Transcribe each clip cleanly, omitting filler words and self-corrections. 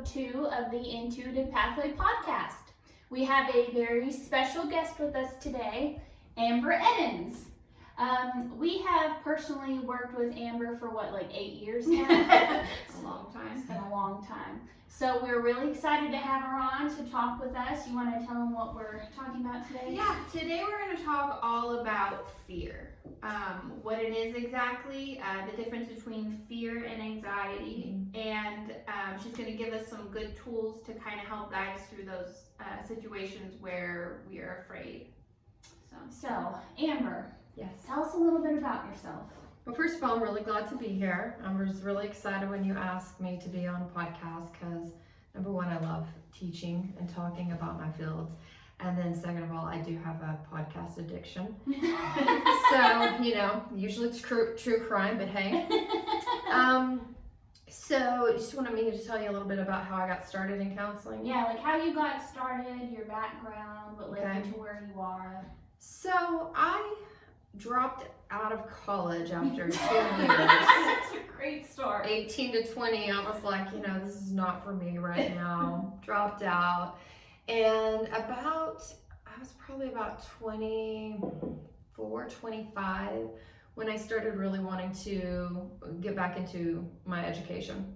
2 of the Intuitive Pathway podcast. We have a very special guest with us today, Amber Eddins. We have personally worked with Amber for 8 years now? It's a long time. It's been a long time. So we're really excited to have her on to talk with us. You want to tell them what we're talking about today? Yeah, today we're going to talk all about fear. What it is exactly, the difference between fear and anxiety, and she's going to give us some good tools to kind of help guide us through those situations where we are afraid. So, Amber, Yes. tell us a little bit about yourself. Well, first of all, I'm really glad to be here. I was really excited when you asked me to be on a podcast because, number one, I love teaching and talking about my fields. And then second of all, I do have a podcast addiction. So, usually it's true crime, but hey. So you just wanted me to tell you a little bit about how I got started in counseling? Yeah, like how you got started, your background, what led Okay. you to where you are. So I dropped out of college after 2 years. That's a great start. 18 to 20, I was like, this is not for me right now. Dropped out. And I was probably about 24, 25 when I started really wanting to get back into my education.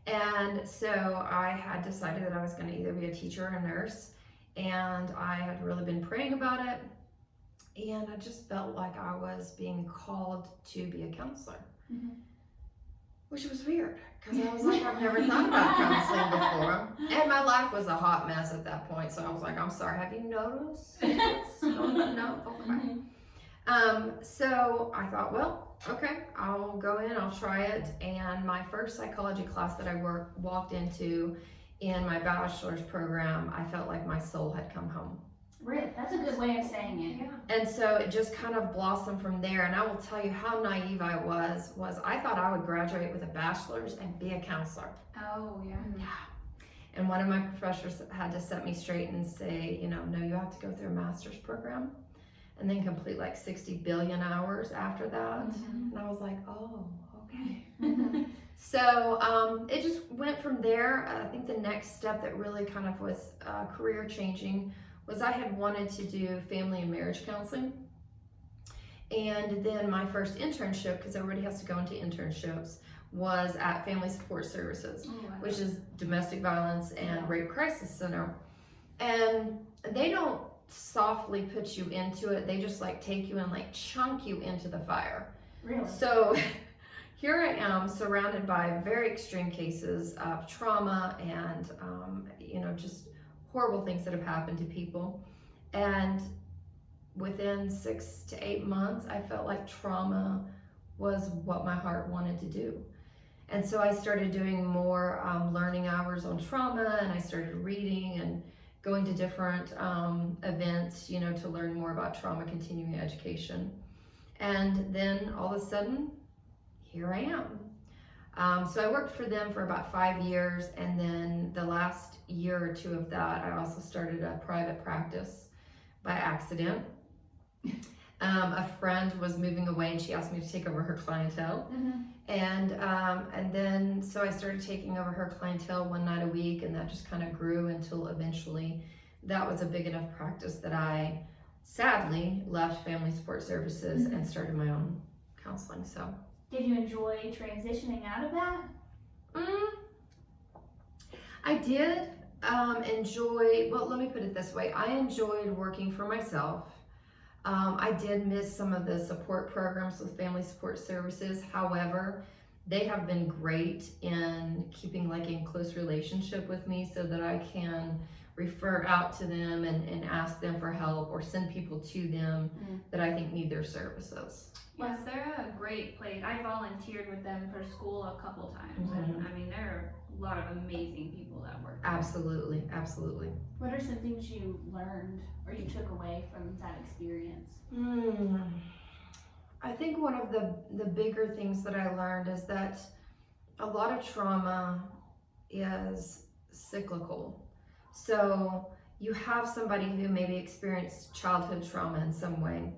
And so I had decided that I was going to either be a teacher or a nurse. And I had really been praying about it. And I just felt like I was being called to be a counselor, which was weird because I was like, I've never thought about counseling before. And my life was a hot mess at that point. So I was like, I'm sorry, have you noticed? No? Okay. So I thought, well, okay, I'll go in, I'll try it. And my first psychology class that I walked into in my bachelor's program, I felt like my soul had come home. Really? That's a good way of saying it. Yeah. And so it just kind of blossomed from there. And I will tell you how naive I was I thought I would graduate with a bachelor's and be a counselor. Oh, yeah. And one of my professors had to set me straight and say, no, you have to go through a master's program and then complete 60 billion hours after that. And I was like, oh, okay. So it just went from there. I think the next step that really kind of was career changing was I had wanted to do family and marriage counseling. And then my first internship, because everybody has to go into internships, was at Family Support Services, which is domestic violence and rape crisis center. And they don't softly put you into it. They just take you and chunk you into the fire. Really? So here I am surrounded by very extreme cases of trauma and, just horrible things that have happened to people. And within 6 to 8 months, I felt like trauma was what my heart wanted to do. And so I started doing more learning hours on trauma, and I started reading and going to different events, to learn more about trauma continuing education. And then all of a sudden, here I am. So I worked for them for about 5 years, and then the last year or two of that, I also started a private practice by accident. A friend was moving away, and she asked me to take over her clientele. And then so I started taking over her clientele one night a week, and that just kind of grew until eventually that was a big enough practice that I sadly left Family Support Services and started my own counseling. So. Did you enjoy transitioning out of that? I did enjoy, well, let me put it this way. I enjoyed working for myself. I did miss some of the support programs with Family Support Services. However, they have been great in keeping in close relationship with me so that I can refer out to them and ask them for help or send people to them that I think need their services. Yes, they're a great place. I volunteered with them for school a couple times, and there are a lot of amazing people that work there. Absolutely. What are some things you learned or you took away from that experience? I think one of the bigger things that I learned is that a lot of trauma is cyclical. So you have somebody who maybe experienced childhood trauma in some way,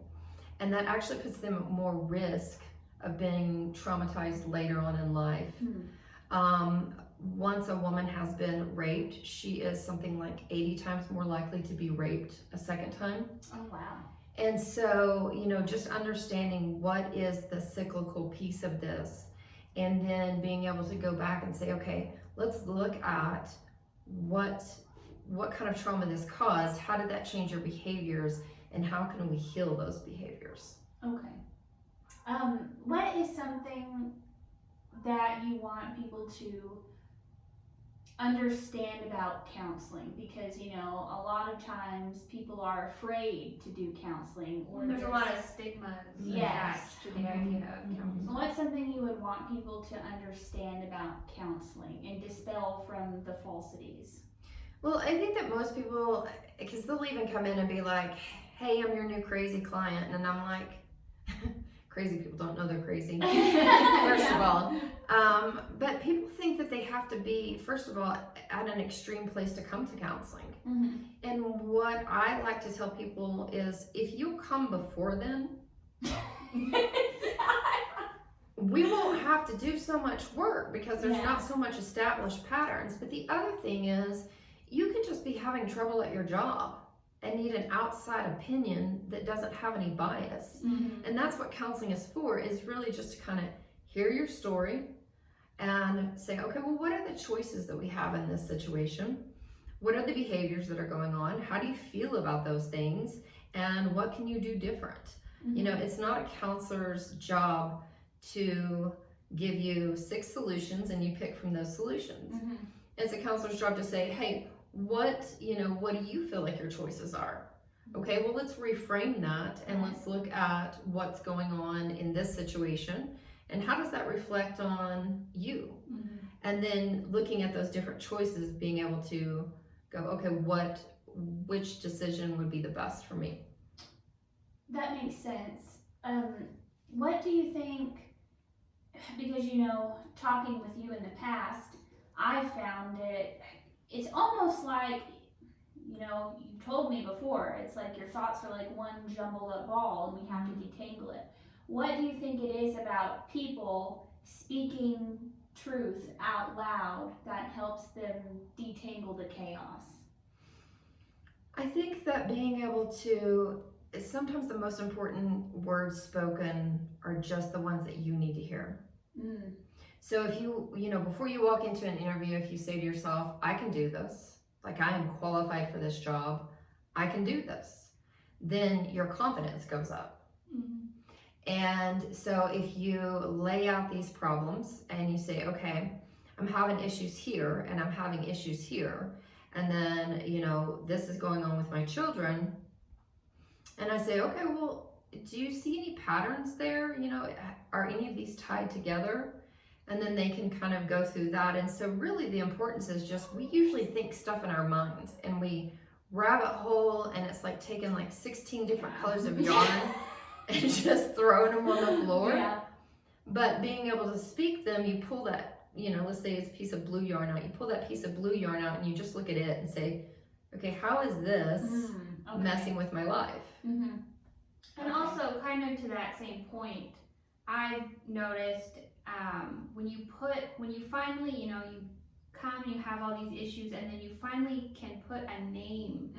and that actually puts them at more risk of being traumatized later on in life. once a woman has been raped, she is something like 80 times more likely to be raped a second time. Oh, wow. And so, just understanding what is the cyclical piece of this, and then being able to go back and say, okay, let's look at what kind of trauma this caused, how did that change your behaviors, and how can we heal those behaviors? Okay. What is something that you want people to understand about counseling? Because, a lot of times people are afraid to do counseling, or There's a lot of stigmas attached to the idea of counseling. What's something you would want people to understand about counseling and dispel from the falsities? Well, I think that most people, because they'll even come in and be like, hey, I'm your new crazy client. And I'm like, crazy people don't know they're crazy, first of all. But people think that they have to be, first of all, at an extreme place to come to counseling. Mm-hmm. And what I like to tell people is, if you come before then, we won't have to do so much work because there's not so much established patterns. But the other thing is, you could just be having trouble at your job and need an outside opinion that doesn't have any bias. Mm-hmm. And that's what counseling is for, is really just to kind of hear your story and say, okay, well, what are the choices that we have in this situation? What are the behaviors that are going on? How do you feel about those things? And what can you do different? Mm-hmm. It's not a counselor's job to give you 6 solutions and you pick from those solutions. Mm-hmm. It's a counselor's job to say, hey, what do you feel like your choices are? Okay, well, let's reframe that and let's look at what's going on in this situation and how does that reflect on you? Mm-hmm. And then looking at those different choices, being able to go, okay, which decision would be the best for me? That makes sense. What do you think, because talking with you in the past, I found it's almost like, you told me before, it's like your thoughts are like one jumbled up ball and we have to detangle it. What do you think it is about people speaking truth out loud that helps them detangle the chaos? I think that being able to, sometimes the most important words spoken are just the ones that you need to hear. Mm. So if you before you walk into an interview, if you say to yourself, I can do this, like I am qualified for this job, I can do this, then your confidence goes up. Mm-hmm. And so if you lay out these problems and you say, okay, I'm having issues here and I'm having issues here, and then, this is going on with my children, and I say, okay, well, do you see any patterns there? Are any of these tied together? And then they can kind of go through that. And so really the importance is just, we usually think stuff in our mind and we rabbit hole, and it's like taking like 16 different colors of yarn and just throwing them on the floor. Yeah. But being able to speak them, you pull that, let's say it's a piece of blue yarn out, you pull that piece of blue yarn out and you just look at it and say, okay, how is this messing with my life? Mm-hmm. And also, kind of to that same point, I've noticed when you finally, you come and you have all these issues, and then you finally can put a name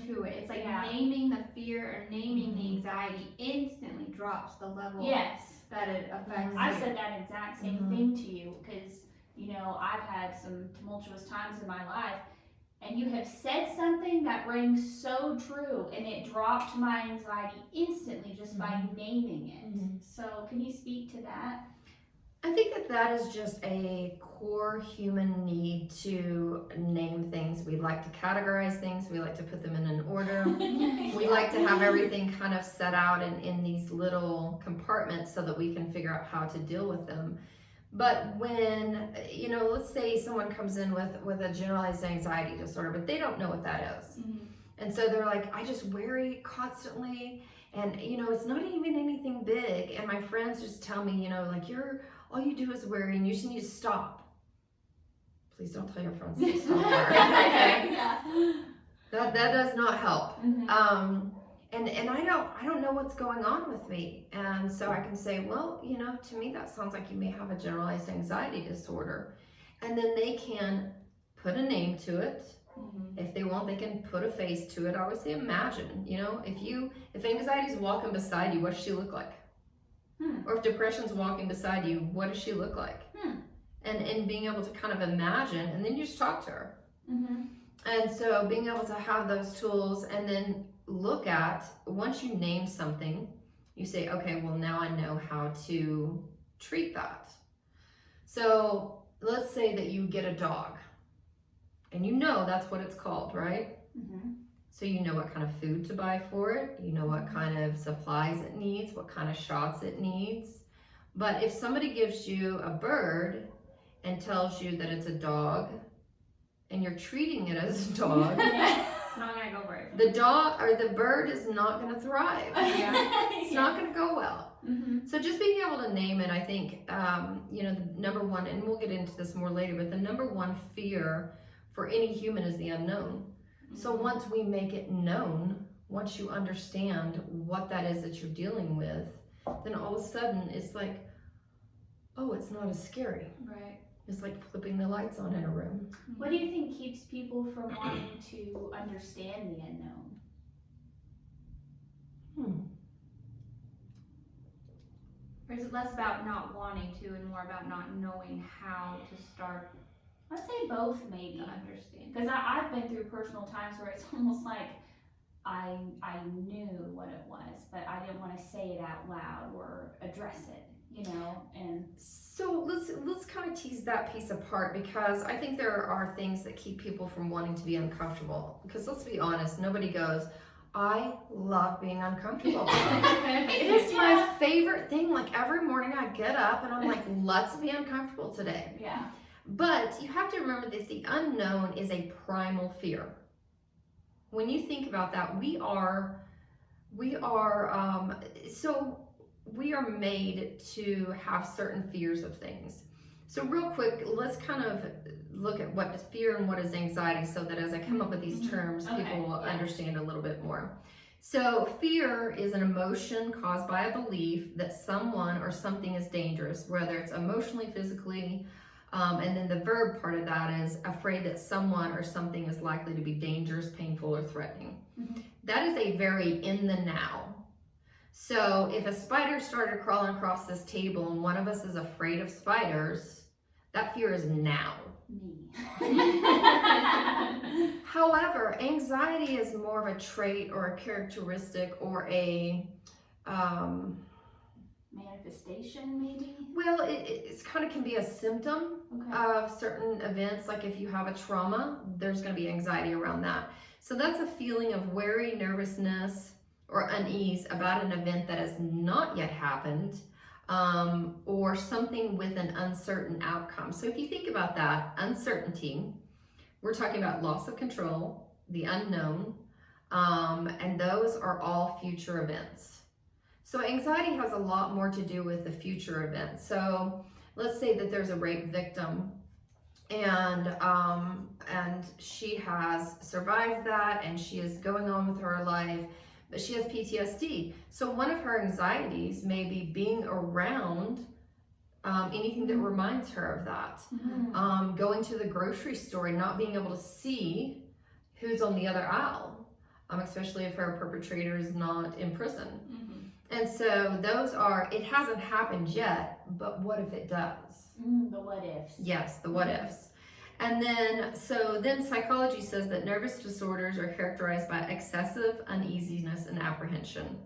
to it. It's like naming the fear or naming the anxiety instantly drops the level that it affects. I said that exact same thing to you because, I've had some tumultuous times in my life, and you have said something that rings so true, and it dropped my anxiety instantly just by naming it. So can you speak to that? I think that is just a core human need to name things. We like to categorize things. We like to put them in an order. We like to have everything kind of set out in these little compartments so that we can figure out how to deal with them. But when, let's say someone comes in with a generalized anxiety disorder, but they don't know what that is. And so they're like, I just worry constantly, and, it's not even anything big. And my friends just tell me, like, all you do is worry and you just need to stop. Please don't tell your friends to stop worrying, okay? That does not help. And I don't know what's going on with me. And so I can say, well, to me that sounds like you may have a generalized anxiety disorder. and then they can put a name to it. Mm-hmm. If they want, they can put a face to it. I always say imagine, if anxiety's walking beside you, what does she look like? Or if depression's walking beside you, what does she look like? And being able to kind of imagine, and then you just talk to her. And so being able to have those tools, and then look at, once you name something, you say, okay, well now I know how to treat that. So let's say that you get a dog, and you know that's what it's called, right? So you know what kind of food to buy for it, you know what kind of supplies it needs, what kind of shots it needs. But if somebody gives you a bird and tells you that it's a dog, and you're treating it as a dog, It's not gonna go very well. the dog or the bird is not gonna thrive. It's not gonna go well. So just being able to name it, I think, the number one, and we'll get into this more later, but the number one fear for any human is the unknown. So once we make it known, once you understand what that is that you're dealing with, then all of a sudden it's like, oh, it's not as scary. Right. It's like flipping the lights on in a room. What do you think keeps people from wanting to understand the unknown? Or is it less about not wanting to and more about not knowing how to start I'd say both, maybe. to understand? Because I've been through personal times where it's almost like I knew what it was, but I didn't want to say it out loud or address it, and So let's kind of tease that piece apart, because I think there are things that keep people from wanting to be uncomfortable. Because let's be honest, nobody goes, I love being uncomfortable. It is my favorite thing. Like every morning I get up and I'm like, let's be uncomfortable today. Yeah. But you have to remember that the unknown is a primal fear. When you think about that, we are made to have certain fears of things. So real quick, let's kind of look at what is fear and what is anxiety, so that as I come up with these terms, people will understand a little bit more. So fear is an emotion caused by a belief that someone or something is dangerous, whether it's emotionally, physically, and then the verb part of that is afraid that someone or something is likely to be dangerous, painful, or threatening. That is a very in the now. So if a spider started crawling across this table and one of us is afraid of spiders, that fear is now. Me. However, anxiety is more of a trait or a characteristic or a Manifestation, maybe? well, it's kind of can be a symptom of certain events. Like if you have a trauma, there's going to be anxiety around that. So that's a feeling of worry, nervousness, or unease about an event that has not yet happened, or something with an uncertain outcome. So if you think about that, uncertainty, we're talking about loss of control, the unknown, and those are all future events. So anxiety has a lot more to do with the future events. So let's say that there's a rape victim, and she has survived that, and she is going on with her life, but she has PTSD. So one of her anxieties may be being around anything that reminds her of that. Going to the grocery store and not being able to see who's on the other aisle, especially if her perpetrator is not in prison. And so those are, it hasn't happened yet, but what if it does? The what ifs. Yes, the what ifs. And then psychology says that nervous disorders are characterized by excessive uneasiness and apprehension,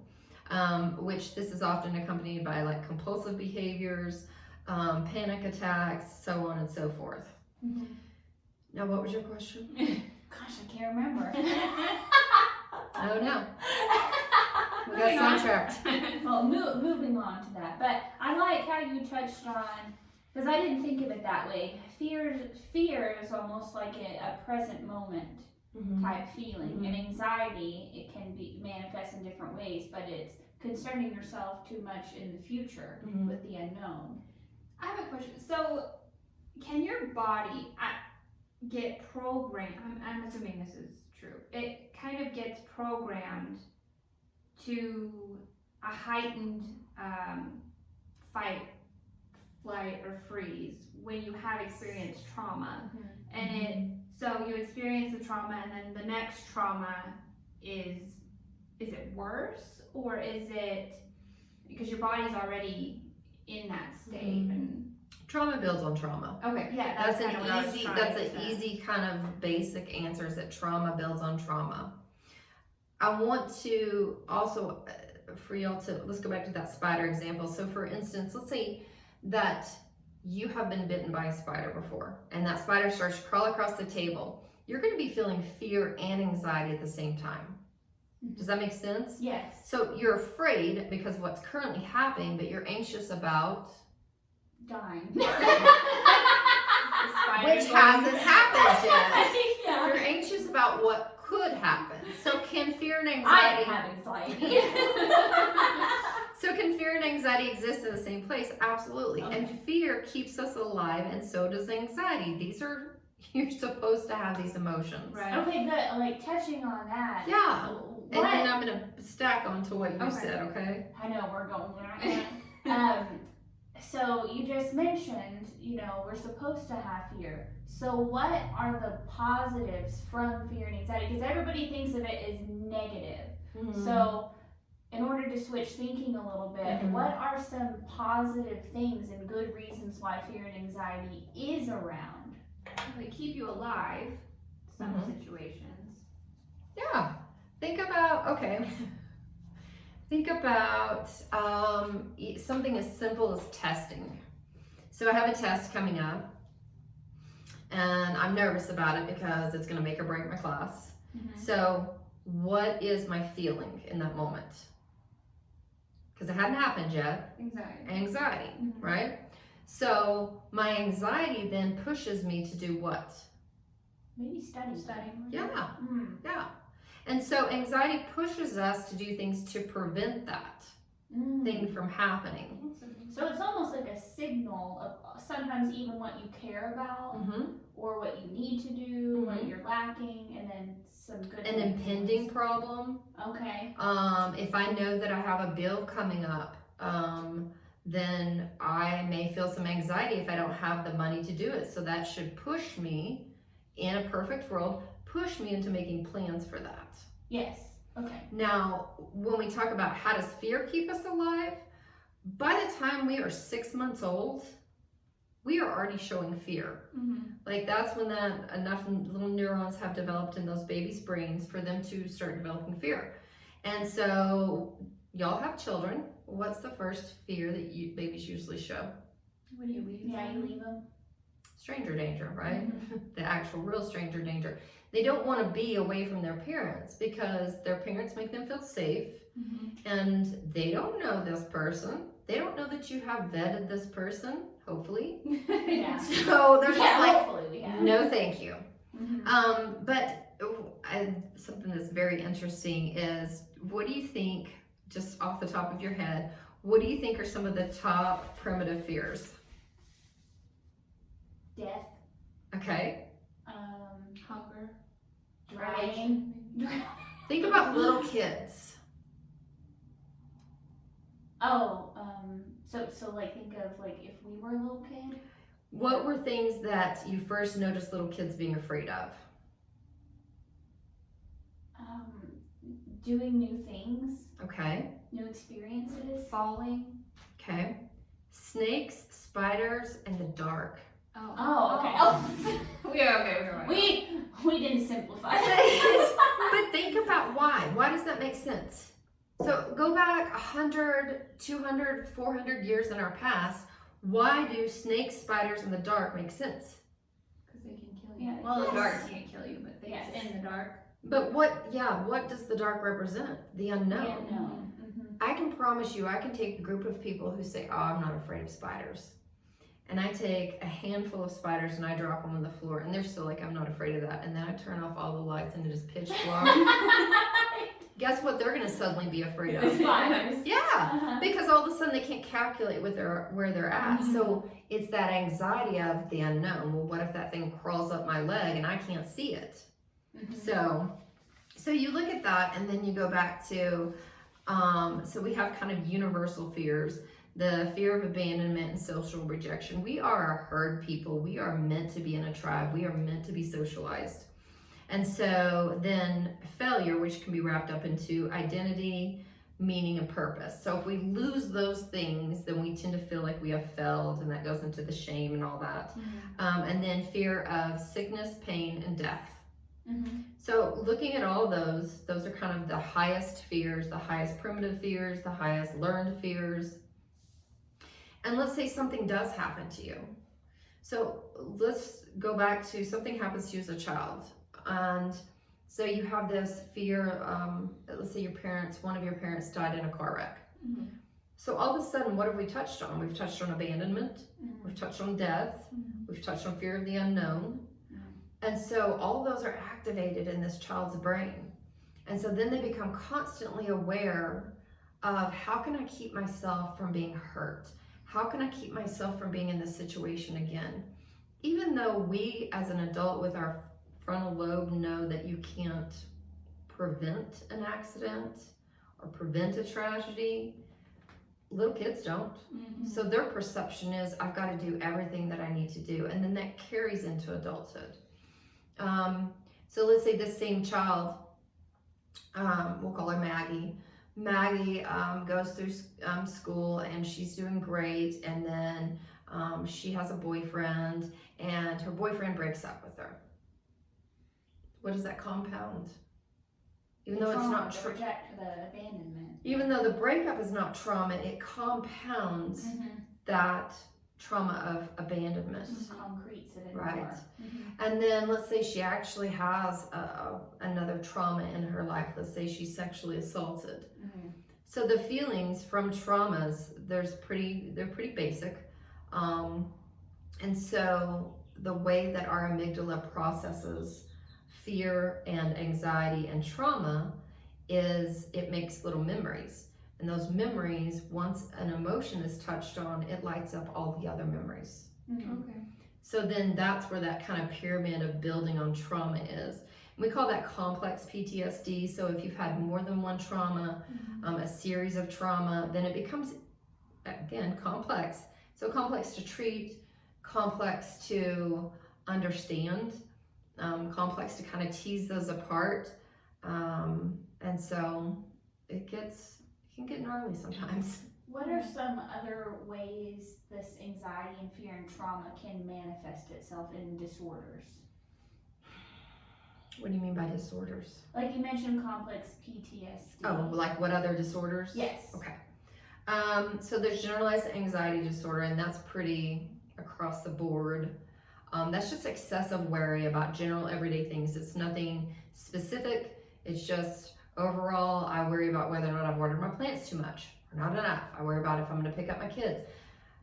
which this is often accompanied by like compulsive behaviors, panic attacks, so on and so forth. Now, what was your question? Gosh, I can't remember. Oh no. We got sidetracked. Well, moving on to that. But I like how you touched on, because I didn't think of it that way. Fear is almost like a present moment type feeling. And anxiety, it can be manifest in different ways, but it's concerning yourself too much in the future with the unknown. I have a question. So, can your body get programmed? I'm assuming this is true. It kind of gets programmed to a heightened fight flight, or freeze when you have experienced trauma. Mhm. And so you experience the trauma, and then the next trauma is it worse, or is it because your body's already in that state? And Trauma builds on trauma. okay, yeah, That's kind of what I was an easy. trying That's to- an easy kind of basic answer. Is that trauma builds on trauma. I want to also for y'all to let's go back to that spider example. So, for instance, let's say that you have been bitten by a spider before, and that spider starts to crawl across the table. You're going to be feeling fear and anxiety at the same time. Does that make sense? Yes. So you're afraid because of what's currently happening, but you're anxious about Dying. The spider which going- hasn't happened yet. Yeah. You're anxious about what could happen. So can fear and I anxiety have anxiety. So can fear and anxiety exist in the same place? Absolutely. Okay. And fear keeps us alive, and so does anxiety. You're supposed to have these emotions. Right. Okay, good. Like touching on that. Yeah. What? And then I'm gonna stack onto what you Okay. said, okay? I know we're going there. So you just mentioned, we're supposed to have fear. So what are the positives from fear and anxiety? Because everybody thinks of it as negative. Mm-hmm. So in order to switch thinking a little bit, Mhm. what are some positive things and good reasons why fear and anxiety is around? They keep you alive. Some Mhm. situations. Yeah. Think about something as simple as testing. So I have a test coming up, and I'm nervous about it because it's going to make or break my class. Mm-hmm. So what is my feeling in that moment? Because it hadn't happened yet. Anxiety, Mhm. right? So my anxiety then pushes me to do what? Maybe study. Yeah. Mm. Yeah. And so anxiety pushes us to do things to prevent that Mm. thing from happening. So it's almost like a signal of sometimes even what you care about Mm-hmm. or what you need to do, what Mhm. you're lacking, and then some good An things. impending problem. Okay. If I know that I have a bill coming up, then I may feel some anxiety if I don't have the money to do it. So that should push me, in a perfect world, push me into making plans for that. Yes. Okay. Now, when we talk about how does fear keep us alive, by the time we are 6 months old, we are already showing fear. Mm-hmm. Like that's when enough little neurons have developed in those babies' brains for them to start developing fear. And so y'all have children. What's the first fear that babies usually show? What do you leave? Yeah, you leave them. Stranger danger, right? Mm-hmm. The actual real stranger danger. They don't want to be away from their parents because their parents make them feel safe, Mm-hmm. and they don't know this person. They don't know that you have vetted this person, hopefully. Yeah. So they're just like, hopefully we have. no thank you. Mm-hmm. But something that's very interesting is, what do you think, just off the top of your head, what do you think are some of the top primitive fears? Death. Okay. Hunger. Drowning. Think about little kids. Oh, so like think of like if we were a little kid. What were things that you first noticed little kids being afraid of? Doing new things, Okay. new experiences. Falling. Okay. Snakes, spiders, and the dark. Oh, okay. Oh, Okay. we didn't simplify. But think about why. Why does that make sense? So go back 100, 200, 400 years in our past. Why do snakes, spiders, and the dark make sense? Because they can kill Yeah, you. Well, the yes. dark can't kill you, but things Yes. in the dark. But what does the dark represent? The unknown. Yeah, no. Mm-hmm. I can promise you, I can take a group of people who say, oh, I'm not afraid of spiders. And I take a handful of spiders and I drop them on the floor, and they're still like, I'm not afraid of that. And then I turn off all the lights and it is pitch black. Guess what they're gonna suddenly be afraid of? Spiders. Yeah, Uh-huh. because all of a sudden they can't calculate where they're at. Mhm. So it's that anxiety of the unknown. Well, what if that thing crawls up my leg and I can't see it? Mhm. So you look at that, and then you go back to, so we have kind of universal fears. the fear of abandonment and social rejection. We are a herd people. We are meant to be in a tribe. We are meant to be socialized. And so then failure, which can be wrapped up into identity, meaning, and purpose. So if we lose those things, then we tend to feel like we have failed, and that goes into the shame and all that. And then fear of sickness, pain, and death. So looking at all those are kind of the highest fears, the highest primitive fears, the highest learned fears. And let's say something does happen to you. So let's go back to something happens to you as a child. And so you have this fear, let's say one of your parents died in a car wreck. So all of a sudden, what have we touched on? We've touched on abandonment, we've touched on death, we've touched on fear of the unknown. And so all those are activated in this child's brain. And so then they become constantly aware of, how can I keep myself from being hurt? How can I keep myself from being in this situation again? Even though we as an adult with our frontal lobe know that you can't prevent an accident or prevent a tragedy, little kids don't. So their perception is, I've got to do everything that I need to do. And then that carries into adulthood. So let's say this same child, we'll call her Maggie. Maggie goes through school and she's doing great, and then she has a boyfriend, and her boyfriend breaks up with her. What does that compound? Even though it's not the abandonment. Even though the breakup is not trauma, it compounds that trauma of abandonment. Concretes it in Right. more. And then let's say she actually has another trauma in her life. Let's say she's sexually assaulted. So the feelings from traumas, they're pretty basic. And so the way that our amygdala processes fear and anxiety and trauma is it makes little memories. And those memories, once an emotion is touched on, it lights up all the other memories. Okay. So then that's where that kind of pyramid of building on trauma is. And we call that complex PTSD. So if you've had more than one trauma, a series of trauma, then it becomes, again, complex. So complex to treat, complex to understand, complex to kind of tease those apart. And so it can get gnarly sometimes. What are some other ways this anxiety and fear and trauma can manifest itself in disorders? What do you mean by disorders? Like you mentioned complex PTSD. Oh, like what other disorders? Yes. Okay. So there's generalized anxiety disorder, and that's pretty across the board. That's just excessive worry about general everyday things. It's nothing specific. It's just overall, I worry about whether or not I've watered my plants too much or not enough. I worry about if I'm going to pick up my kids.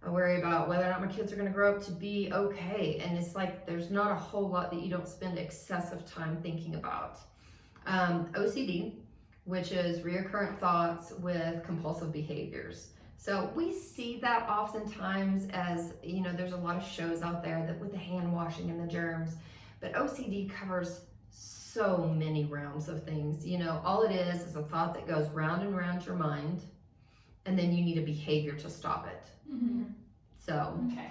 I worry about whether or not my kids are going to grow up to be okay. And it's like there's not a whole lot that you don't spend excessive time thinking about. OCD, which is recurrent thoughts with compulsive behaviors. So we see that oftentimes as, there's a lot of shows out there that with the hand washing and the germs, but OCD covers so many realms of things. All it is a thought that goes round and round your mind, and then you need a behavior to stop it. So, Okay.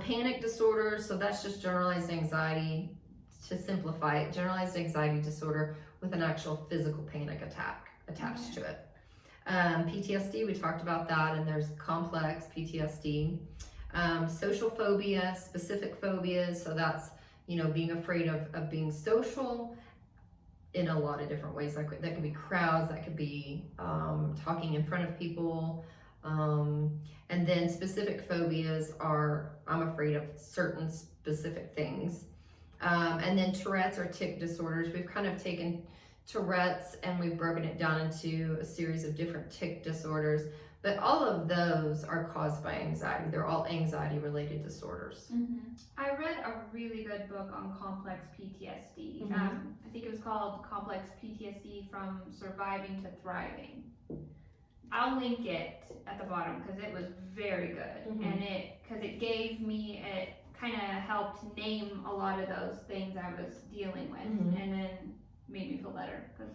Panic disorders, so that's just generalized anxiety. To simplify it, generalized anxiety disorder with an actual physical panic attack attached to it. PTSD, we talked about that, and there's complex PTSD. Social phobia, specific phobias, so that's, being afraid of being social in a lot of different ways. Like that could be crowds, that could be talking in front of people. And then specific phobias are, I'm afraid of certain specific things. And then Tourette's or tic disorders, we've kind of taken Tourette's and we've broken it down into a series of different tic disorders, but all of those are caused by anxiety. They're all anxiety related disorders. I read a really good book on complex PTSD. I think it was called Complex PTSD from Surviving to Thriving. I'll link it at the bottom because it was very good, and it kind of helped name a lot of those things I was dealing with, and then made me feel better because,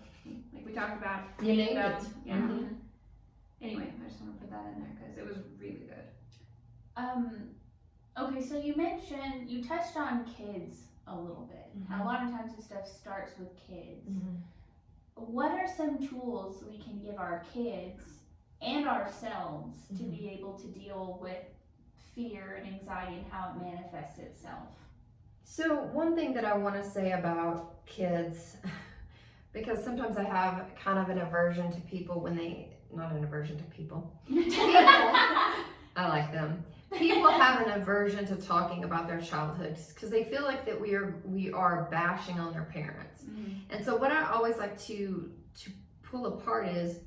like we talked about, You named them. it. Yeah. Anyway, I just want to put that in there because it was really good. Okay, so you touched on kids a little bit. Mhm. A lot of times this stuff starts with kids. What are some tools we can give our kids and ourselves to be able to deal with fear and anxiety and how it manifests itself? So one thing that I want to say about kids, because sometimes I have kind of an aversion to people not an aversion to people. I like them. People have an aversion to talking about their childhoods because they feel like that we are bashing on their parents. And so what I always like to pull apart is,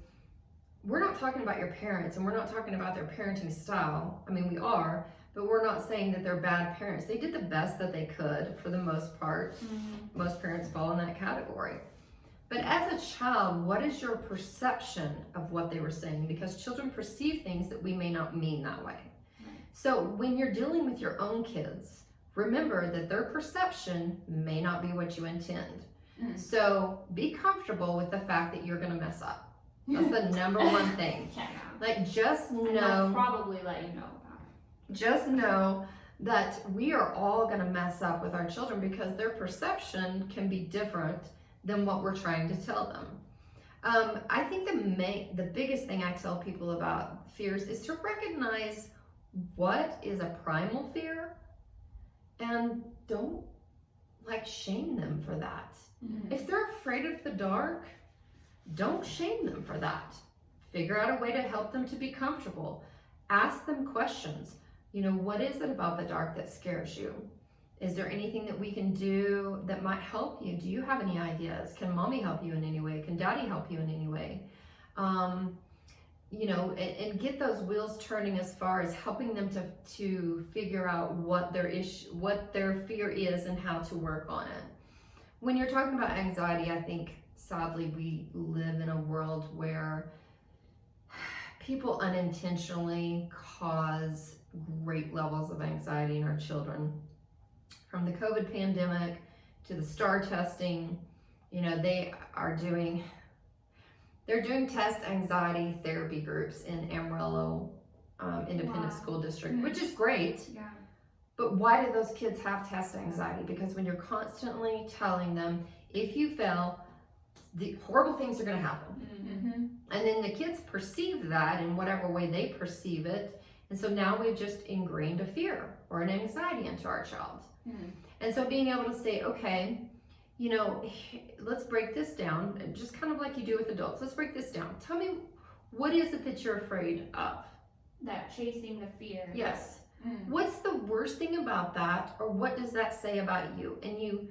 we're not talking about your parents and we're not talking about their parenting style. I mean, we are, but we're not saying that they're bad parents. They did the best that they could for the most part. Most parents fall in that category. But as a child, what is your perception of what they were saying? Because children perceive things that we may not mean that way. So when you're dealing with your own kids, remember that their perception may not be what you intend. So be comfortable with the fact that you're going to mess up. That's the number one thing. Like, just know. I'll probably let you know about it. Just know that we are all going to mess up with our children because their perception can be different than what we're trying to tell them. I think the biggest thing I tell people about fears is to recognize what is a primal fear, and don't shame them for that. If they're afraid of the dark, don't shame them for that. Figure out a way to help them to be comfortable. Ask them questions. What is it about the dark that scares you? Is there anything that we can do that might help you? Do you have any ideas? Can mommy help you in any way? Can daddy help you in any way? And get those wheels turning as far as helping them to figure out what their fear is and how to work on it. When you're talking about anxiety, I think sadly we live in a world where people unintentionally cause great levels of anxiety in our children. From the COVID pandemic to the STAR testing, they're doing test anxiety therapy groups in Amarillo Independent School District, which is great. Yeah. But why do those kids have test anxiety? Because when you're constantly telling them, if you fail, the horrible things are going to happen. And then the kids perceive that in whatever way they perceive it. And so now we've just ingrained a fear or an anxiety into our child. And so being able to say, okay, let's break this down, just kind of like you do with adults. Let's break this down. Tell me, what is it that you're afraid of? That chasing the fear. Yes. What's the worst thing about that, or what does that say about you? And you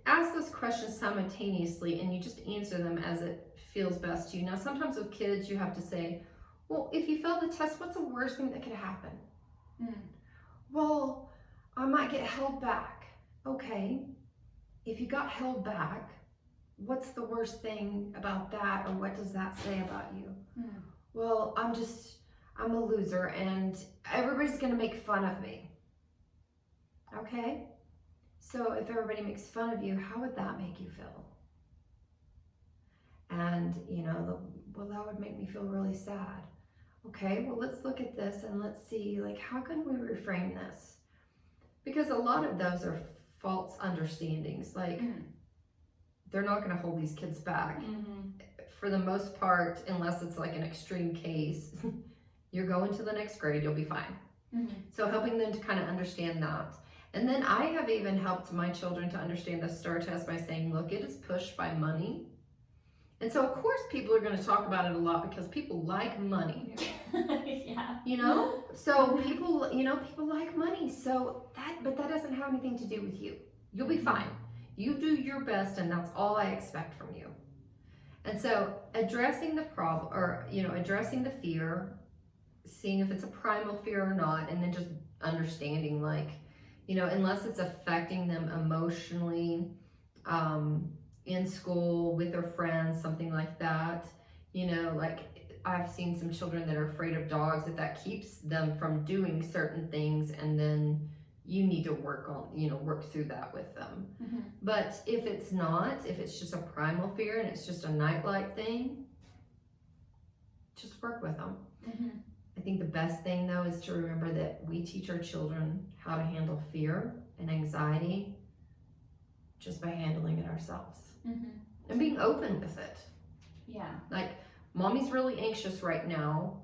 ask those questions simultaneously, and you just answer them as it feels best to you. Now, sometimes with kids, you have to say, well, if you fail the test, what's the worst thing that could happen? Well, I might get held back. Okay. If you got held back, what's the worst thing about that, or what does that say about you? Well, I'm a loser and everybody's gonna make fun of me. Okay, so if everybody makes fun of you, how would that make you feel? And well, that would make me feel really sad. Okay, well, let's look at this and let's see, how can we reframe this? Because a lot of those are false understandings. They're not going to hold these kids back for the most part, unless it's an extreme case. You're going to the next grade, you'll be fine. So helping them to kind of understand that. And then I have even helped my children to understand the STAR test by saying, look, it is pushed by money. And so of course people are going to talk about it a lot because people like money. So people like money. So but that doesn't have anything to do with you. You'll be fine. You do your best, and that's all I expect from you. And so addressing the problem, or addressing the fear, seeing if it's a primal fear or not, and then just understanding, unless it's affecting them emotionally, in school, with their friends, something like that, I've seen some children that are afraid of dogs, that keeps them from doing certain things, and then you need to work through that with them. But if it's not, if it's just a primal fear and it's just a nightlight thing, just work with them. Mm-hmm. I think the best thing though is to remember that we teach our children how to handle fear and anxiety just by handling it ourselves Mm-hmm. and being open with it. Yeah. Like, mommy's really anxious right now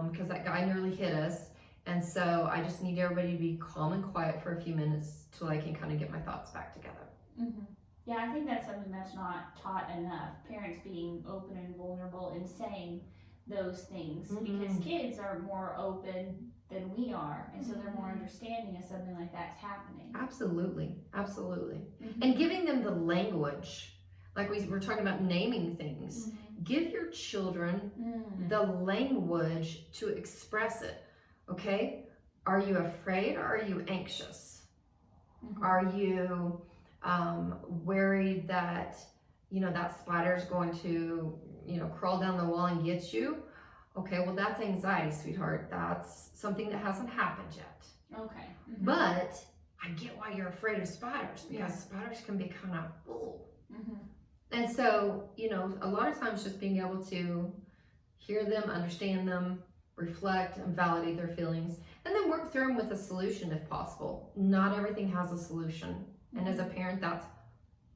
because that guy nearly hit us. And so I just need everybody to be calm and quiet for a few minutes till I can kind of get my thoughts back together. Mm-hmm. Yeah, I think that's something that's not taught enough. Parents being open and vulnerable and saying those things, because kids are more open than we are, and so they're more understanding of something like that's happening. Absolutely, absolutely. And giving them the language, like we were talking about naming things. Give your children the language to express it. Okay, are you afraid or are you anxious? Are you worried that, you know, that spider is going to, you know, crawl down the wall and get you? Okay, well, that's anxiety, sweetheart. That's something that hasn't happened yet. Okay. But I get why you're afraid of spiders, because spiders can be kind of, ooh. And so, you know, a lot of times just being able to hear them, understand them, reflect and validate their feelings, and then work through them with a solution if possible. Not everything has a solution. And as a parent, that's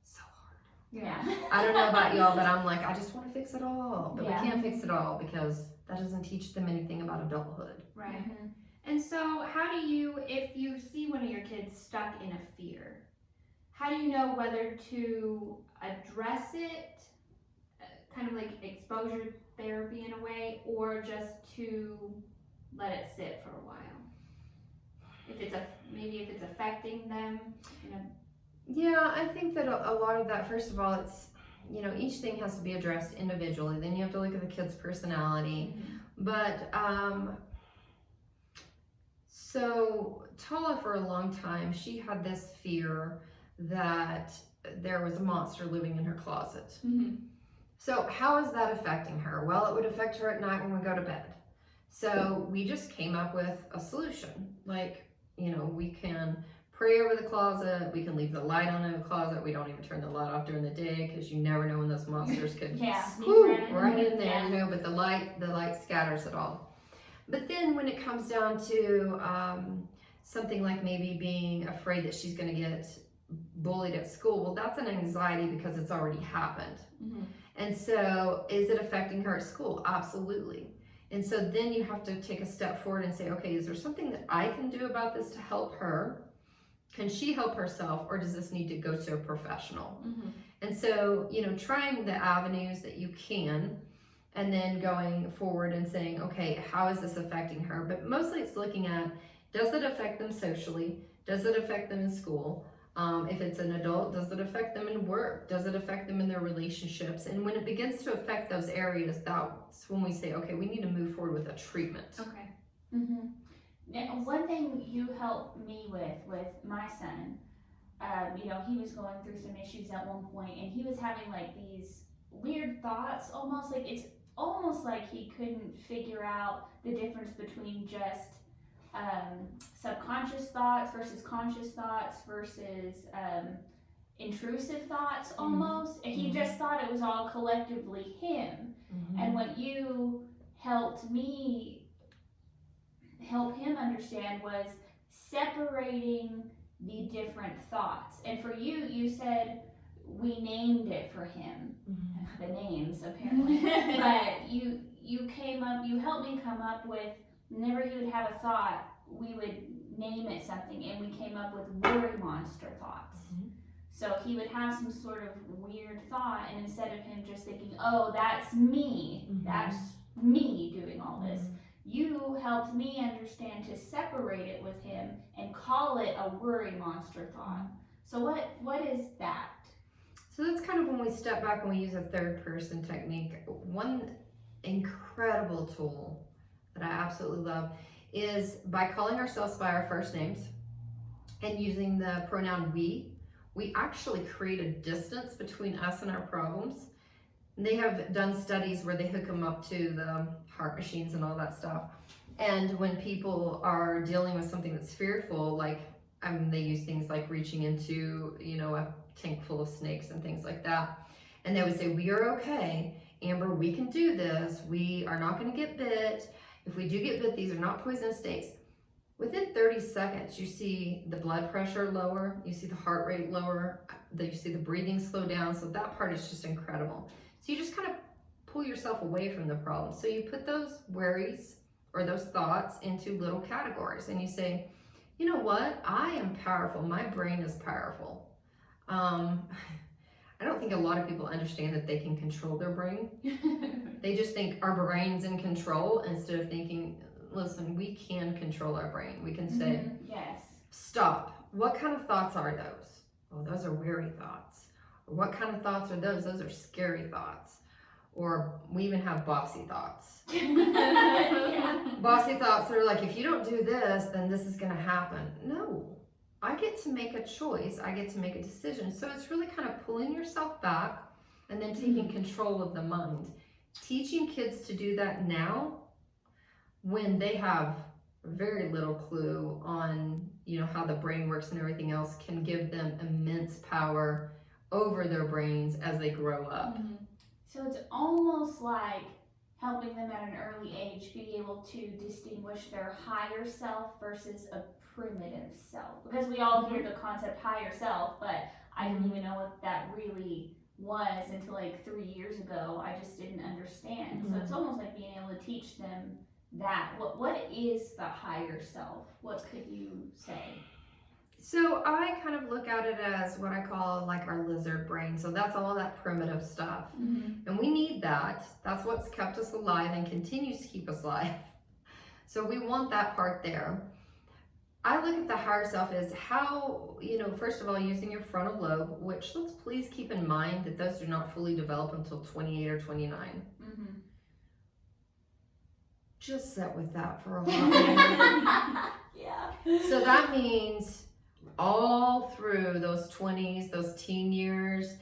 so hard. Yeah. I don't know about y'all, but I'm like, I just want to fix it all. But Yeah. we can't fix it all because that doesn't teach them anything about adulthood. Right. And so how do you, if you see one of your kids stuck in a fear, how do you know whether to address it, kind of like exposure therapy in a way, or just to let it sit for a while? If it's maybe if it's affecting them, you know. Yeah, I think that a lot of that, first of all, it's, you know, each thing has to be addressed individually. Then you have to look at the kid's personality. But so Tala, for a long time, she had this fear that there was a monster living in her closet. So how is that affecting her? Well, it would affect her at night when we go to bed. So we just came up with a solution. Like, you know, we can pray over the closet. We can leave the light on in the closet. We don't even turn the light off during the day because you never know when those monsters could swoop right in there, you know, but the light scatters it all. But then when it comes down to something like maybe being afraid that she's going to get bullied at school, well, that's an anxiety because it's already happened. And so is it affecting her at school? Absolutely. And so then you have to take a step forward and say, okay, is there something that I can do about this to help her? Can she help herself, or does this need to go to a professional? And so, you know, trying the avenues that you can, and then going forward and saying, okay, how is this affecting her? But mostly it's looking at, does it affect them socially? Does it affect them in school? If it's an adult, does it affect them in work? Does it affect them in their relationships? And when it begins to affect those areas, that's when we say, okay, we need to move forward with a treatment. Okay. Now, one thing you helped me with my son, you know, he was going through some issues at one point, and he was having like these weird thoughts, almost like it's almost like he couldn't figure out the difference between just subconscious thoughts versus conscious thoughts versus intrusive thoughts almost. And he just thought it was all collectively him. And what you helped me help him understand was separating the different thoughts. And for you, you said we named it for him. The names apparently. But you helped me come up with, whenever he would have a thought, we would name it something, and we came up with worry monster thoughts. So he would have some sort of weird thought, and instead of him just thinking, oh, that's me, that's me doing all this, you helped me understand to separate it with him and call it a worry monster thought. So what is that? So that's kind of when we step back and we use a third person technique. One incredible tool that I absolutely love is by calling ourselves by our first names and using the pronoun we actually create a distance between us and our problems. And they have done studies where they hook them up to the heart machines and all that stuff. And when people are dealing with something that's fearful, like they use things like reaching into, you know, a tank full of snakes and things like that. And they would say, we are okay Amber, we can do this. We are not going to get bit. If we do get bit, these are not poisonous snakes. Within 30 seconds, you see the blood pressure lower, you see the heart rate lower, you see the breathing slow down. So that part is just incredible. So you just kind of pull yourself away from the problem. So you put those worries or those thoughts into little categories and you say, you know what? I am powerful. My brain is powerful. I don't think a lot of people understand that they can control their brain. They just think our brain's in control instead of thinking, listen, we can control our brain. We can say, yes, stop. What kind of thoughts are those? Oh, those are weary thoughts. Or what kind of thoughts are those? Those are scary thoughts. Or we even have bossy thoughts. yeah. Bossy thoughts that are like, if you don't do this, then this is going to happen. No, I get to make a choice. I get to make a decision. So it's really kind of pulling yourself back and then taking control of the mind. Teaching kids to do that now when they have very little clue on, you know, how the brain works and everything else can give them immense power over their brains as they grow up. So it's almost like helping them at an early age be able to distinguish their higher self versus a primitive self. Because we all hear the concept higher self, but I didn't even know what that really was until like 3 years ago. I just didn't understand. So it's almost like being able to teach them that. What is the higher self? What could you say? So I kind of look at it as what I call like our lizard brain. So that's all that primitive stuff. And we need that. That's what's kept us alive and continues to keep us alive. So we want that part there. I look at the higher self as how, you know, first of all, using your frontal lobe, which let's please keep in mind that those do not fully develop until 28 or 29. Just sit with that for a while. Yeah. So that means all through those 20s, those teen years,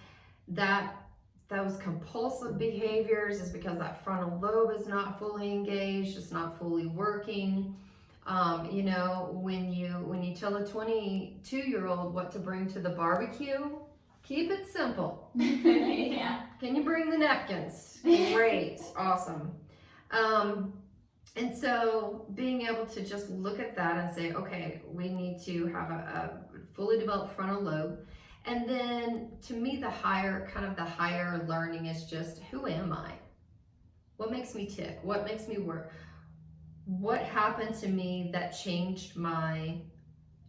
that those compulsive behaviors is because that frontal lobe is not fully engaged, it's not fully working. You know, when you tell a 22-year-old what to bring to the barbecue, keep it simple. Yeah. Can you bring the napkins? Great, awesome. And so being able to just look at that and say, okay, we need to have a fully developed frontal lobe. And then to me, the higher learning is just, who am I? What makes me tick? What makes me work? What happened to me that changed my,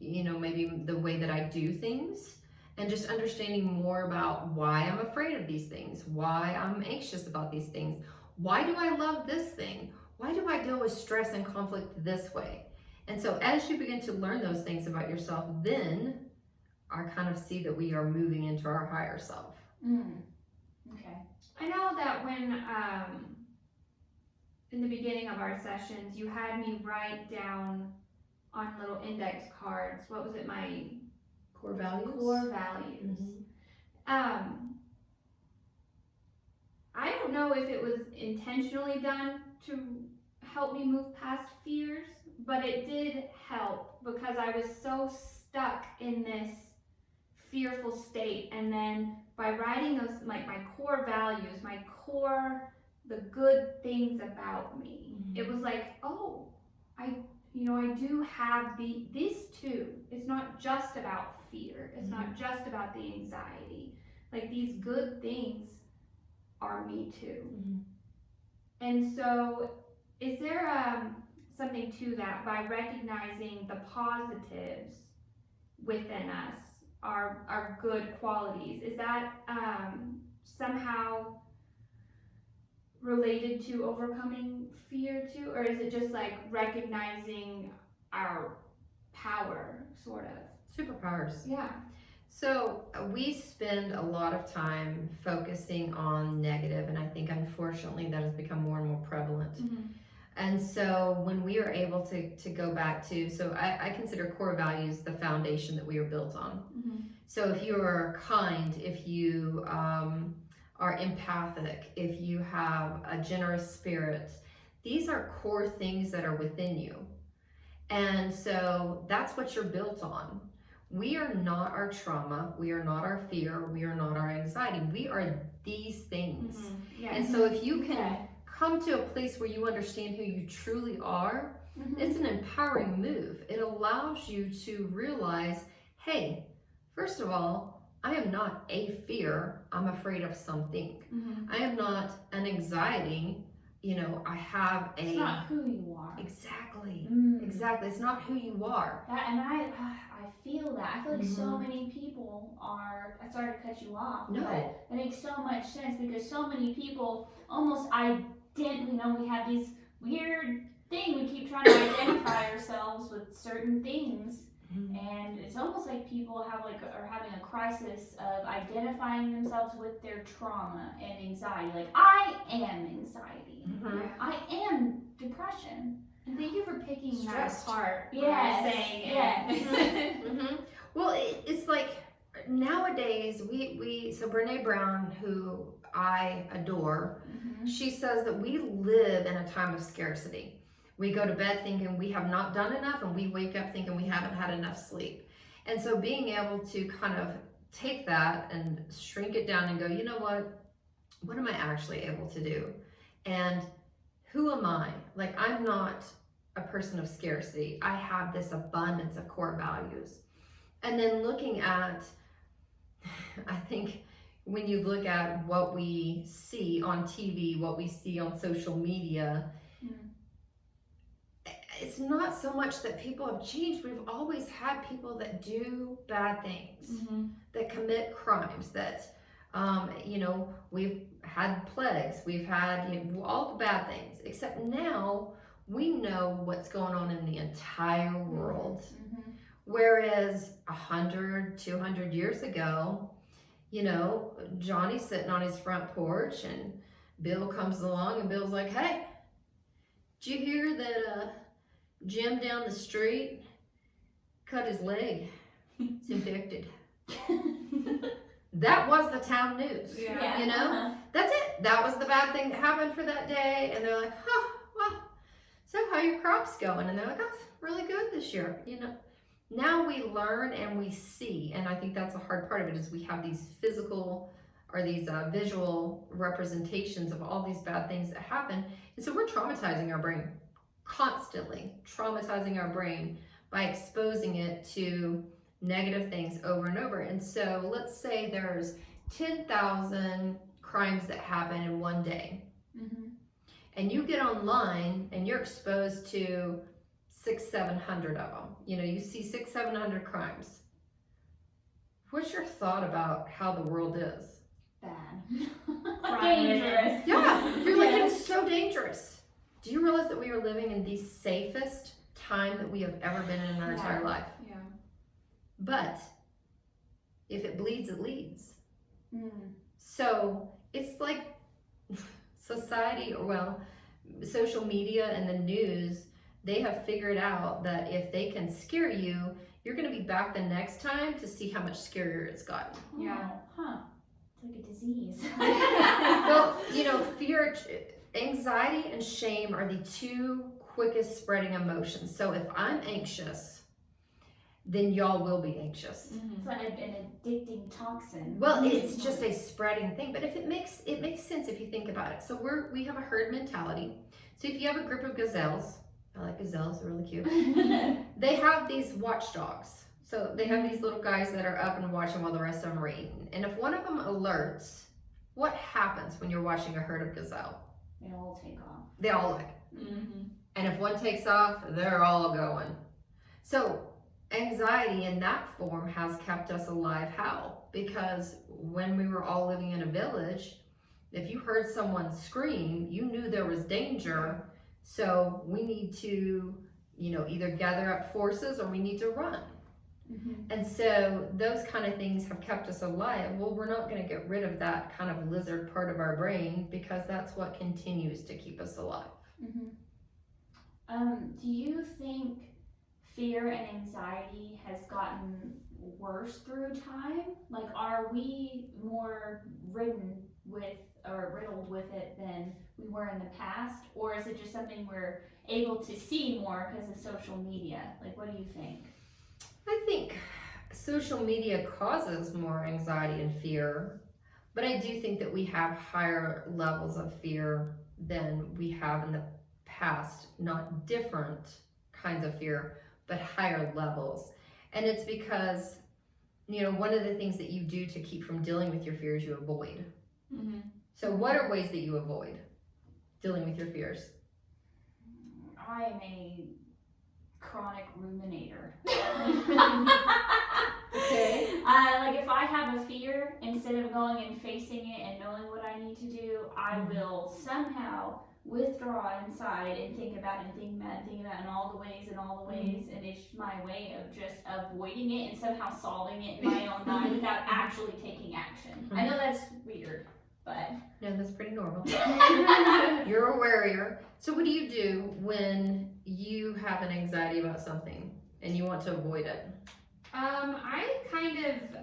you know, maybe the way that I do things? And just understanding more about why I'm afraid of these things, why I'm anxious about these things. Why do I love this thing? Why do I deal with stress and conflict this way? And so as you begin to learn those things about yourself, then I kind of see that we are moving into our higher self. Okay. I know that when, in the beginning of our sessions, you had me write down on little index cards, what was it, my Core values? core values. I don't know if it was intentionally done to help me move past fears, but it did help because I was so stuck in this fearful state. And then by writing those, like my core values, the good things about me, it was like, oh, I do have these two. It's not just about fear. It's not just about the anxiety. Like these good things are me too. And so is there something to that by recognizing the positives within us, our good qualities? Is that somehow related to overcoming fear too? Or is it just like recognizing our power, sort of? Superpowers. Yeah. So we spend a lot of time focusing on negative, and I think unfortunately that has become more and more prevalent. And so when we are able to go back to, so I consider core values the foundation that we are built on. So if you are kind, if you are empathic, if you have a generous spirit, these are core things that are within you. And so that's what you're built on. We are not our trauma. We are not our fear. We are not our anxiety. We are these things. Yes. And so if you can Okay. come to a place where you understand who you truly are, it's an empowering move. It allows you to realize, hey, first of all, I am not a fear. I'm afraid of something. I am not an anxiety. You know, I have a... It's not who you are. Exactly. Mm. Exactly. It's not who you are. That, and I feel that. I feel like so Mhm. many people are. I sorry to cut you off, No. but it makes so much sense because so many people almost you know, we have these weird thing. We keep trying to identify ourselves with certain things, and it's almost like people are having a crisis of identifying themselves with their trauma and anxiety. Like, I am anxiety. Mhm. I am depression. And thank you for picking Stressed. that apart. when Yes, I was saying yes. it. Well, it's like nowadays so Brene Brown, who I adore, she says that we live in a time of scarcity. We go to bed thinking we have not done enough, and we wake up thinking we haven't had enough sleep. And so being able to kind of take that and shrink it down and go, you know what am I actually able to do? And who am I? Like, I'm not a person of scarcity. I have this abundance of core values. And then looking at, I think when you look at what we see on TV, what we see on social media, it's not so much that people have changed. We've always had people that do bad things, that commit crimes, that, you know, we've had plagues, we've had, you know, all the bad things, except now we know what's going on in the entire world. Whereas 100, 200 years ago, you know, Johnny's sitting on his front porch and Bill comes along and Bill's like, hey, did you hear that Jim down the street cut his leg? It's infected. That was the town news. Yeah. You know? That's it. That was the bad thing that happened for that day. And they're like, huh, well, so how your crops going? And they're like, oh, it's really good this year. You know, now we learn and we see. And I think that's a hard part of it is we have these physical or these visual representations of all these bad things that happen. And so we're traumatizing our brain, constantly traumatizing our brain by exposing it to negative things over and over. And so let's say there's 10,000 crimes that happen in one day. And you get online and you're exposed to 600-700 of them. You know, you see 600-700 crimes. What's your thought about how the world is? Bad. Dangerous. Yeah, you're like, it's so dangerous. Do you realize that we are living in the safest time that we have ever been in our entire life? Yeah. But if it bleeds, it leads. So it's like society, or well, social media and the news, they have figured out that if they can scare you, you're going to be back the next time to see how much scarier it's gotten. Yeah. Huh. It's like a disease. Well, you know, fear, anxiety, and shame are the two quickest spreading emotions. So if I'm anxious, then y'all will be anxious. It's like an addicting toxin. Well, it's just a spreading thing, but if it makes sense if you think about it. So we have a herd mentality. So if you have a group of gazelles, I like gazelles, they're really cute. They have these watchdogs. So they have these little guys that are up and watching while the rest of them are eating. And if one of them alerts, what happens when you're watching a herd of gazelle? They all take off. They all look. And if one takes off, they're all going. So anxiety in that form has kept us alive. How? Because when we were all living in a village, if you heard someone scream, you knew there was danger. So we need to, you know, either gather up forces or we need to run. And so those kind of things have kept us alive. Well, we're not going to get rid of that kind of lizard part of our brain because that's what continues to keep us alive. Do you think fear and anxiety has gotten worse through time? Like, are we more riddled with it than we were in the past? Or is it just something we're able to see more because of social media? Like, what do you think? I think social media causes more anxiety and fear, but I do think that we have higher levels of fear than we have in the past, not different kinds of fear, but higher levels. And it's because, you know, one of the things that you do to keep from dealing with your fears, you avoid. Mm-hmm. So what are ways that you avoid dealing with your fears? I am a chronic ruminator. Okay. Like if I have a fear, instead of going and facing it and knowing what I need to do, I will somehow withdraw inside and think about it and think about it and think about it in all the ways, and it's my way of just avoiding it and somehow solving it in my own mind without actually taking action. I know that's weird, but No, that's pretty normal. You're a worrier. So what do you do when you have an anxiety about something and you want to avoid it?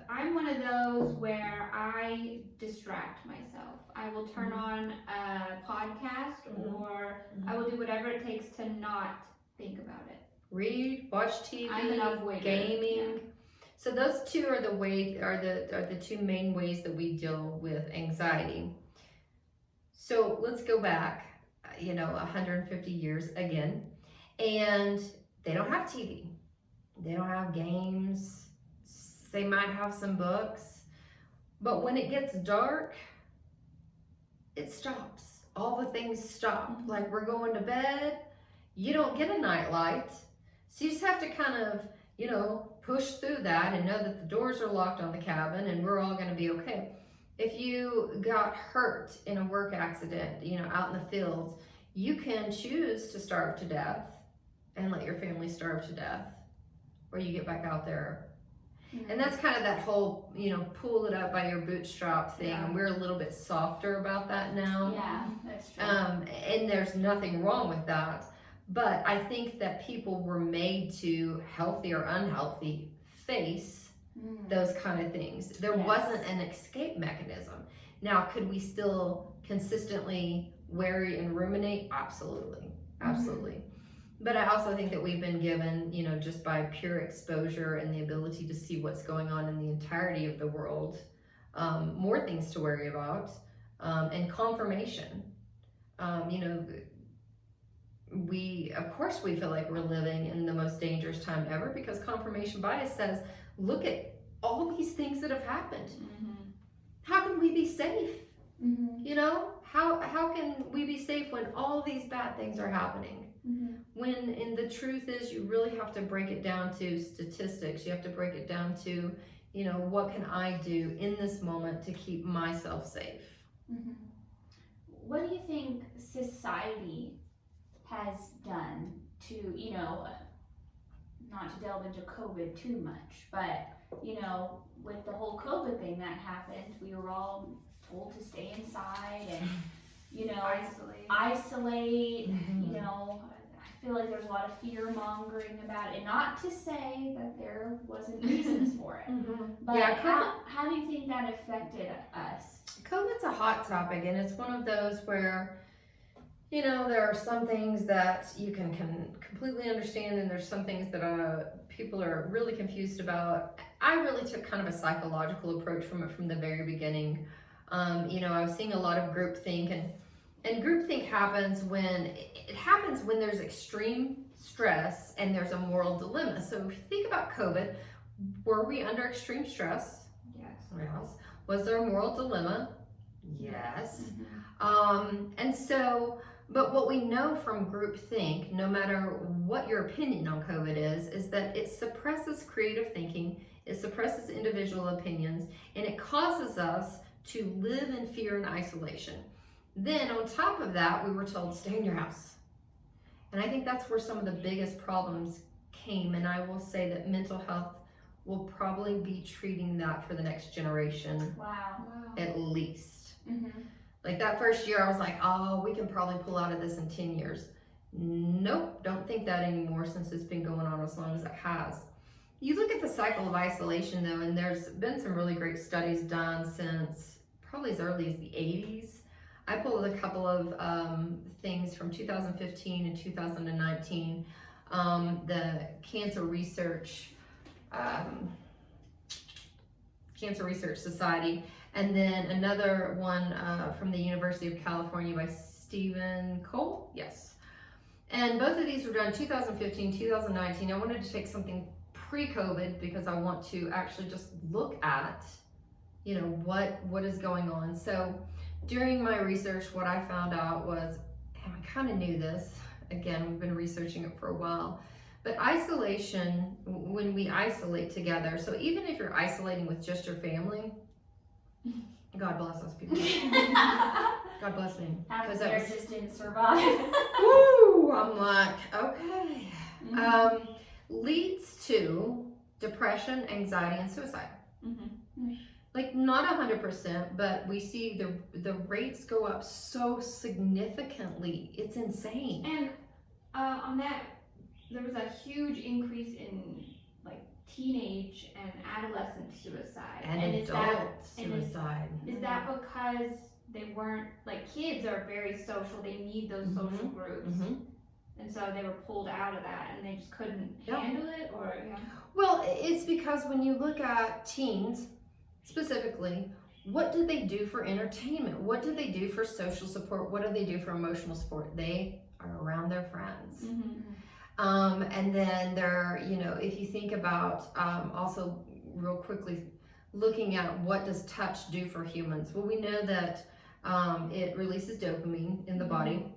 I'm one of those where I distract myself. I will turn on a podcast or I will do whatever it takes to not think about it. Read, watch TV, I'm an avoider. gaming. Yeah. So those two are the two main ways that we deal with anxiety. So let's go back, 150 years again, and they don't have TV. They don't have games. They might have some books, but when it gets dark, it stops. All the things stop. Like we're going to bed, you don't get a night light. So you just have to kind of, push through that and know that the doors are locked on the cabin and we're all going to be okay. If you got hurt in a work accident, out in the fields, you can choose to starve to death and let your family starve to death, or you get back out there. And that's kind of that whole, pull it up by your bootstrap thing. Yeah. And we're a little bit softer about that now. yeah, that's true. And there's nothing wrong with that. But I think that people were made to, healthy or unhealthy, face those kind of things. There Yes. wasn't an escape mechanism. Now, could we still consistently worry and ruminate? Absolutely. Absolutely. But I also think that we've been given, just by pure exposure and the ability to see what's going on in the entirety of the world, more things to worry about, and confirmation. We feel like we're living in the most dangerous time ever because confirmation bias says, look at all these things that have happened. How can we be safe? How can we be safe when all these bad things are happening? When the truth is, you really have to break it down to statistics. You have to break it down to, what can I do in this moment to keep myself safe? What do you think society has done to, not to delve into COVID too much, but, with the whole COVID thing that happened, we were all told to stay inside and, isolate, I feel like there's a lot of fear mongering about it. Not to say that there wasn't reasons for it, but Yeah, how do you think that affected us? COVID's a hot topic, and it's one of those where, there are some things that you can completely understand, and there's some things that people are really confused about. I really took kind of a psychological approach from it from the very beginning. I was seeing a lot of groupthink, and groupthink happens when there's extreme stress and there's a moral dilemma. So if you think about COVID, were we under extreme stress? Yes. Yes. Was there a moral dilemma? Yes. But what we know from groupthink, no matter what your opinion on COVID is that it suppresses creative thinking, it suppresses individual opinions, and it causes us to live in fear and isolation. Then on top of that, we were told, stay in your house. And I think that's where some of the biggest problems came. And I will say that mental health will probably be treating that for the next generation. Wow. At least. Like that first year, I was like, oh, we can probably pull out of this in 10 years. Nope, don't think that anymore since it's been going on as long as it has. You look at the cycle of isolation though, and there's been some really great studies done since probably as early as the 80s. I pulled a couple of things from 2015 and 2019. The cancer research Cancer Research Society, and then another one from the University of California by Stephen Cole. Yes. And both of these were done 2015, 2019. I wanted to take something pre-COVID because I want to actually just look at, what is going on. So during my research, what I found out was, and I kind of knew this, again, we've been researching it for a while, but isolation, when we isolate together, so even if you're isolating with just your family, God bless those people. God bless me. Half Because of that theirs was, just didn't survive. woo, I'm like, okay. Mhm. Leads to depression, anxiety, and suicide. Mhm. Like not 100%, but we see the rates go up so significantly. It's insane. And on that, there was a huge increase in like teenage and adolescent suicide. And is adult that suicide. is that because they weren't, like, kids are very social, they need those social groups, and so they were pulled out of that and they just couldn't handle it, or Well, it's because when you look at teens specifically, what do they do for entertainment? What do they do for social support? What do they do for emotional support? They are around their friends. And then they're, if you think about also real quickly looking at what does touch do for humans? Well, we know that it releases dopamine in the body.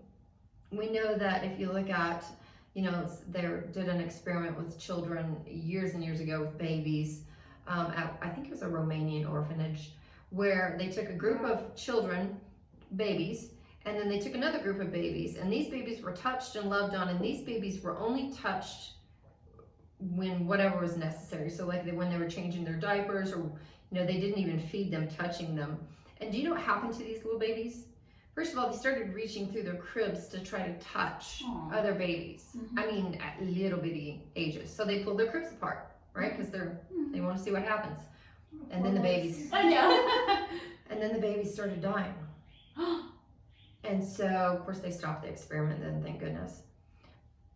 We know that if you look at, they did an experiment with children years and years ago with babies. I think it was a Romanian orphanage, where they took a group of children, babies, and then they took another group of babies, and these babies were touched and loved on, and these babies were only touched when whatever was necessary. So like when they were changing their diapers, or they didn't even feed them, touching them. And do you know what happened to these little babies? First of all, they started reaching through their cribs to try to touch other babies. I mean, at little bitty ages. So they pulled their cribs apart, right? Because they want to see what happens. And then the babies, I know. and then the babies started dying. And so, of course, they stopped the experiment then, thank goodness.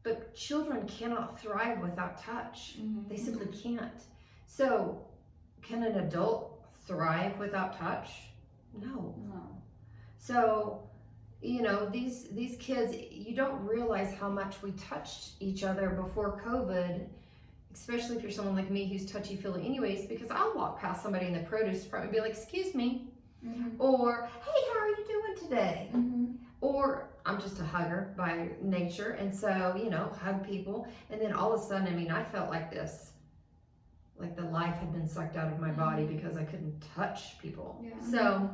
But children cannot thrive without touch. They simply can't. So, can an adult thrive without touch? No. So, these kids, you don't realize how much we touched each other before COVID, especially if you're someone like me who's touchy-feely anyways, because I'll walk past somebody in the produce department and be like, excuse me, or, hey, how are you doing today? Or I'm just a hugger by nature, and so, hug people, and then all of a sudden, I felt like this, like the life had been sucked out of my body because I couldn't touch people. So,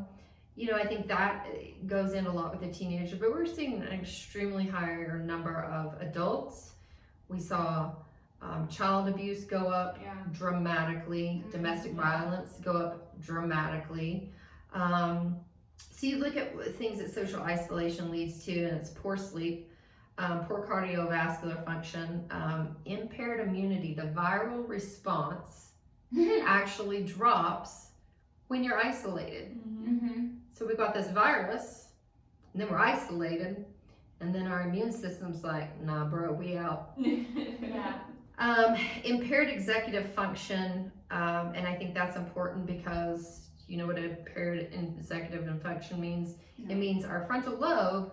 I think that goes in a lot with the teenager, but we're seeing an extremely higher number of adults. We saw child abuse go up dramatically, domestic violence go up dramatically. So you look at things that social isolation leads to, and it's poor sleep, poor cardiovascular function, impaired immunity. The viral response actually drops when you're isolated. So we've got this virus, and then we're isolated, and then our immune system's like, nah, bro, we out. Impaired executive function, and I think that's important because you know what impaired executive function means? It means our frontal lobe,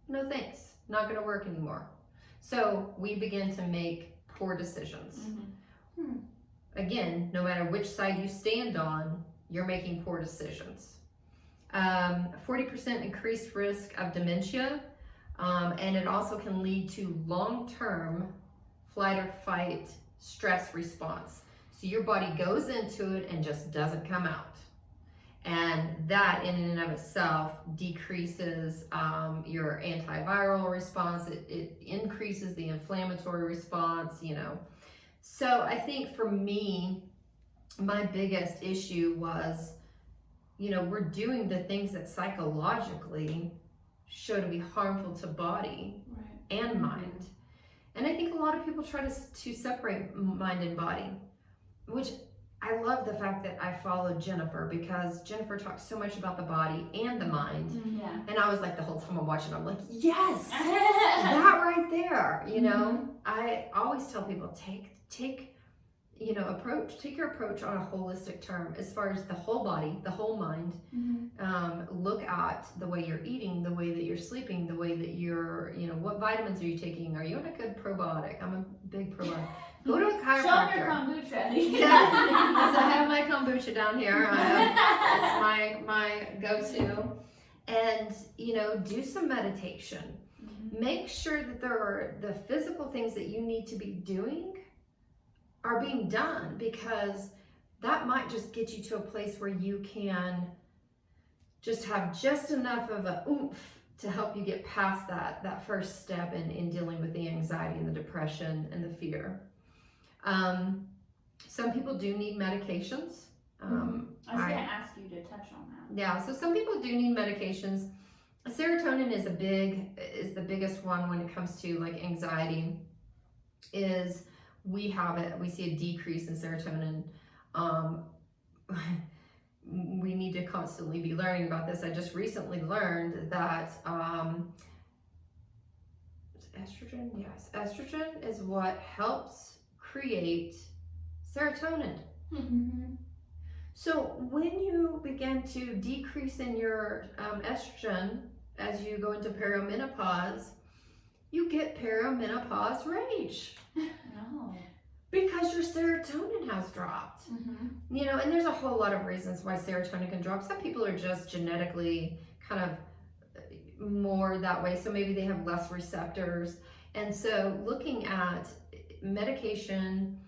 no thanks, not going to work anymore. So we begin to make poor decisions. Again, no matter which side you stand on, you're making poor decisions. 40% increased risk of dementia, and it also can lead to long-term flight or fight stress response. So your body goes into it and just doesn't come out. And that in and of itself decreases your antiviral response. It increases the inflammatory response, So I think for me, my biggest issue was, we're doing the things that psychologically show to be harmful to body and mind. And I think a lot of people try to separate mind and body, which I love the fact that I followed Jennifer, because Jennifer talks so much about the body and the mind. And I was like, the whole time I'm watching, I'm like, yes, that right there. I always tell people, take approach. Take your approach on a holistic term as far as the whole body, the whole mind. Look at the way you're eating, the way that you're sleeping, the way that you're, what vitamins are you taking? Are you on a good probiotic? I'm a big probiotic. Go to a chiropractor. Show your kombucha. Yeah, so I have my kombucha down here. It's my go-to. And, do some meditation. Make sure that the physical things that you need to be doing are being done, because that might just get you to a place where you can just have just enough of a oomph to help you get past that first step in dealing with the anxiety and the depression and the fear. Some people do need medications. I was going to ask you to touch on that. Yeah, so some people do need medications. Serotonin is the biggest one when it comes to like anxiety. We see a decrease in serotonin. We need to constantly be learning about this. I just recently learned that estrogen. Yes, estrogen is what helps create serotonin. So when you begin to decrease in your estrogen as you go into perimenopause, you get perimenopause rage. No. Because your serotonin has dropped. And there's a whole lot of reasons why serotonin can drop. Some people are just genetically kind of more that way, so maybe they have less receptors. And so looking at medication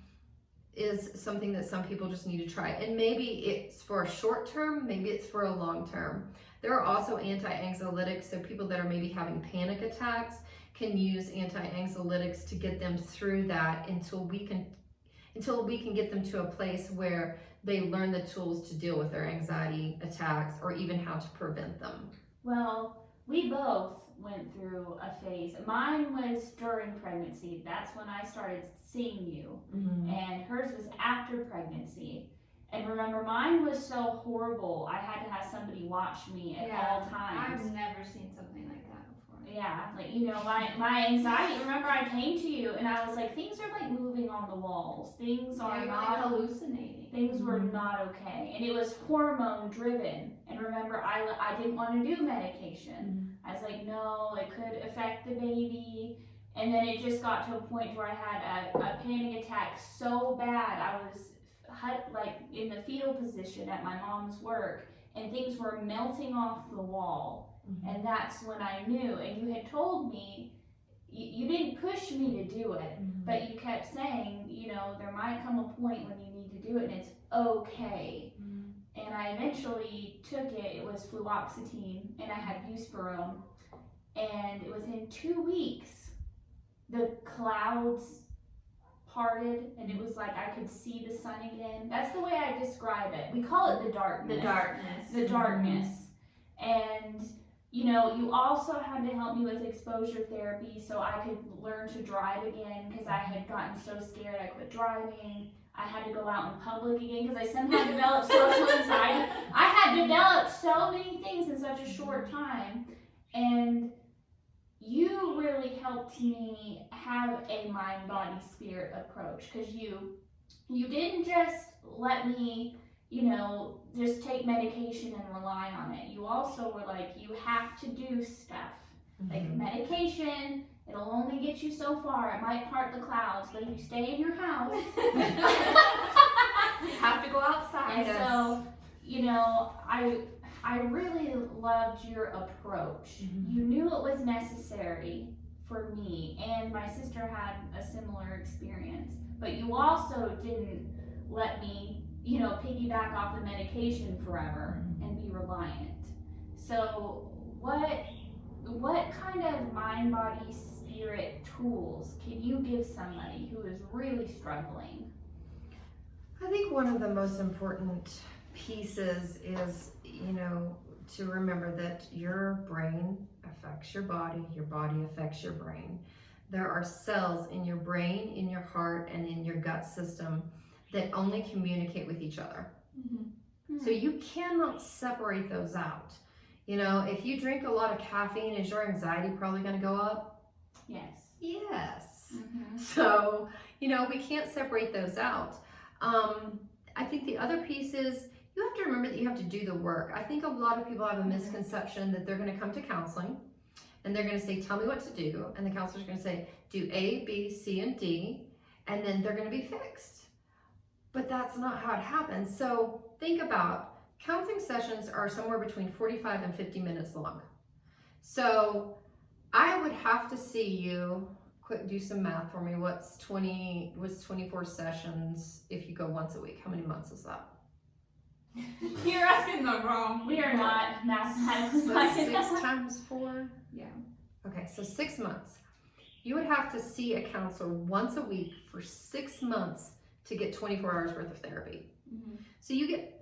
is something that some people just need to try. And maybe it's for a short term, maybe it's for a long term. There are also anti-anxiolytics, so people that are maybe having panic attacks can use anti-anxiolytics to get them through that until we can get them to a place where they learn the tools to deal with their anxiety attacks or even how to prevent them. Well, we both went through a phase. Mine was during pregnancy. That's when I started seeing you. And hers was after pregnancy. And remember, mine was so horrible. I had to have somebody watch me at all times. I've never seen something like that before. Yeah, like, my anxiety. Remember, I came to you and I was like, things are like moving on the walls. Things are not hallucinating. Things were not okay. And it was hormone driven. And remember, I didn't want to do medication. I was like, no, it could affect the baby. And then it just got to a point where I had a panic attack so bad. I was like in the fetal position at my mom's work, and things were melting off the wall. And that's when I knew. And you had told me, you didn't push me to do it, but you kept saying, there might come a point when you need to do it and it's okay. And I eventually took it. It was fluoxetine, and I had buspirone. And within 2 weeks, the clouds parted, and it was like I could see the sun again. That's the way I describe it. We call it the darkness. The darkness. And you also had to help me with exposure therapy so I could learn to drive again, because I had gotten so scared I quit driving. I had to go out in public again because I somehow developed social anxiety. I had developed so many things in such a short time. And you really helped me have a mind, body, spirit approach, because you didn't just let me, just take medication and rely on it. You also were like, you have to do stuff. Like medication, it'll only get you so far. It might part the clouds, but if you stay in your house, you have to go outside. And so, I really loved your approach. You knew it was necessary for me, and my sister had a similar experience, but you also didn't let me, piggyback off the medication forever and be reliant. So what kind of mind, body, spirit tools can you give somebody who is really struggling? I think one of the most important pieces is, to remember that your brain affects your body affects your brain. There are cells in your brain, in your heart, and in your gut system that only communicate with each other. So you cannot separate those out. If you drink a lot of caffeine, is your anxiety probably going to go up? Yes. Yes. So, we can't separate those out. I think the other piece is you have to remember that you have to do the work. I think a lot of people have a misconception that they're going to come to counseling and they're going to say, tell me what to do. And the counselor's going to say, do A, B, C, and D, and then they're going to be fixed. But that's not how it happens. So think about counseling sessions are somewhere between 45 and 50 minutes long. So I would have to see you, quick, do some math for me. What's 24 sessions if you go once a week? How many months is that? You're asking the wrong. We are not mathematically So minded. 6 times 4? Yeah. Okay, so 6 months. You would have to see a counselor once a week for 6 months to get 24 hours worth of therapy. Mhm. So you get,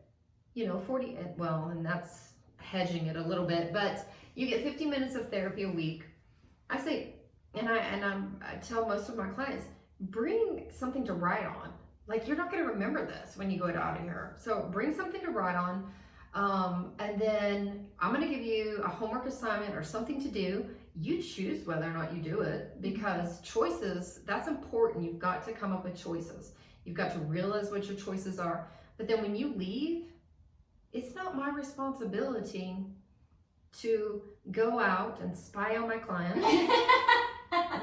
40, well, and that's hedging it a little bit, but you get 50 minutes of therapy a week. I say, I tell most of my clients, bring something to write on. Like, you're not going to remember this when you go out of here. So bring something to write on. And then I'm going to give you a homework assignment or something to do. You choose whether or not you do it, because choices, that's important. You've got to come up with choices. You've got to realize what your choices are. But then when you leave, it's not my responsibility to go out and spy on my clients,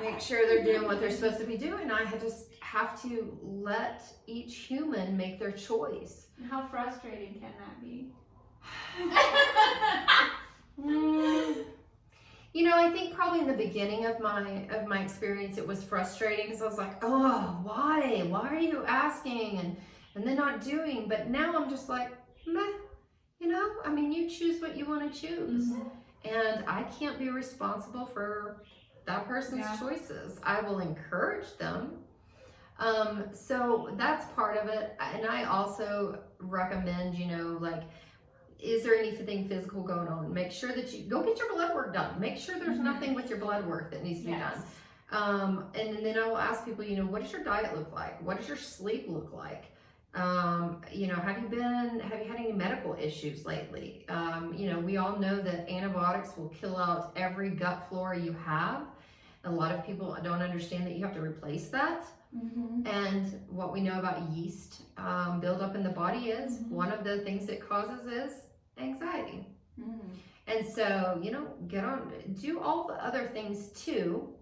make sure they're doing what they're supposed to be doing. I just have to let each human make their choice. How frustrating can that be? I think probably in the beginning of my experience, it was frustrating because I was like, oh, why are you asking and then not doing? But now I'm just like, meh, you choose what you want to choose. And I can't be responsible for that person's choices. I will encourage them. So that's part of it. And I also recommend, is there anything physical going on? Make sure that you go get your blood work done. Make sure there's nothing with your blood work that needs to be done. And then I will ask people, what does your diet look like? What does your sleep look like? Have you had any medical issues lately? We all know that antibiotics will kill out every gut flora you have. A lot of people don't understand that you have to replace that. And what we know about yeast buildup in the body is one of the things it causes is anxiety. And so, get on, do all the other things too.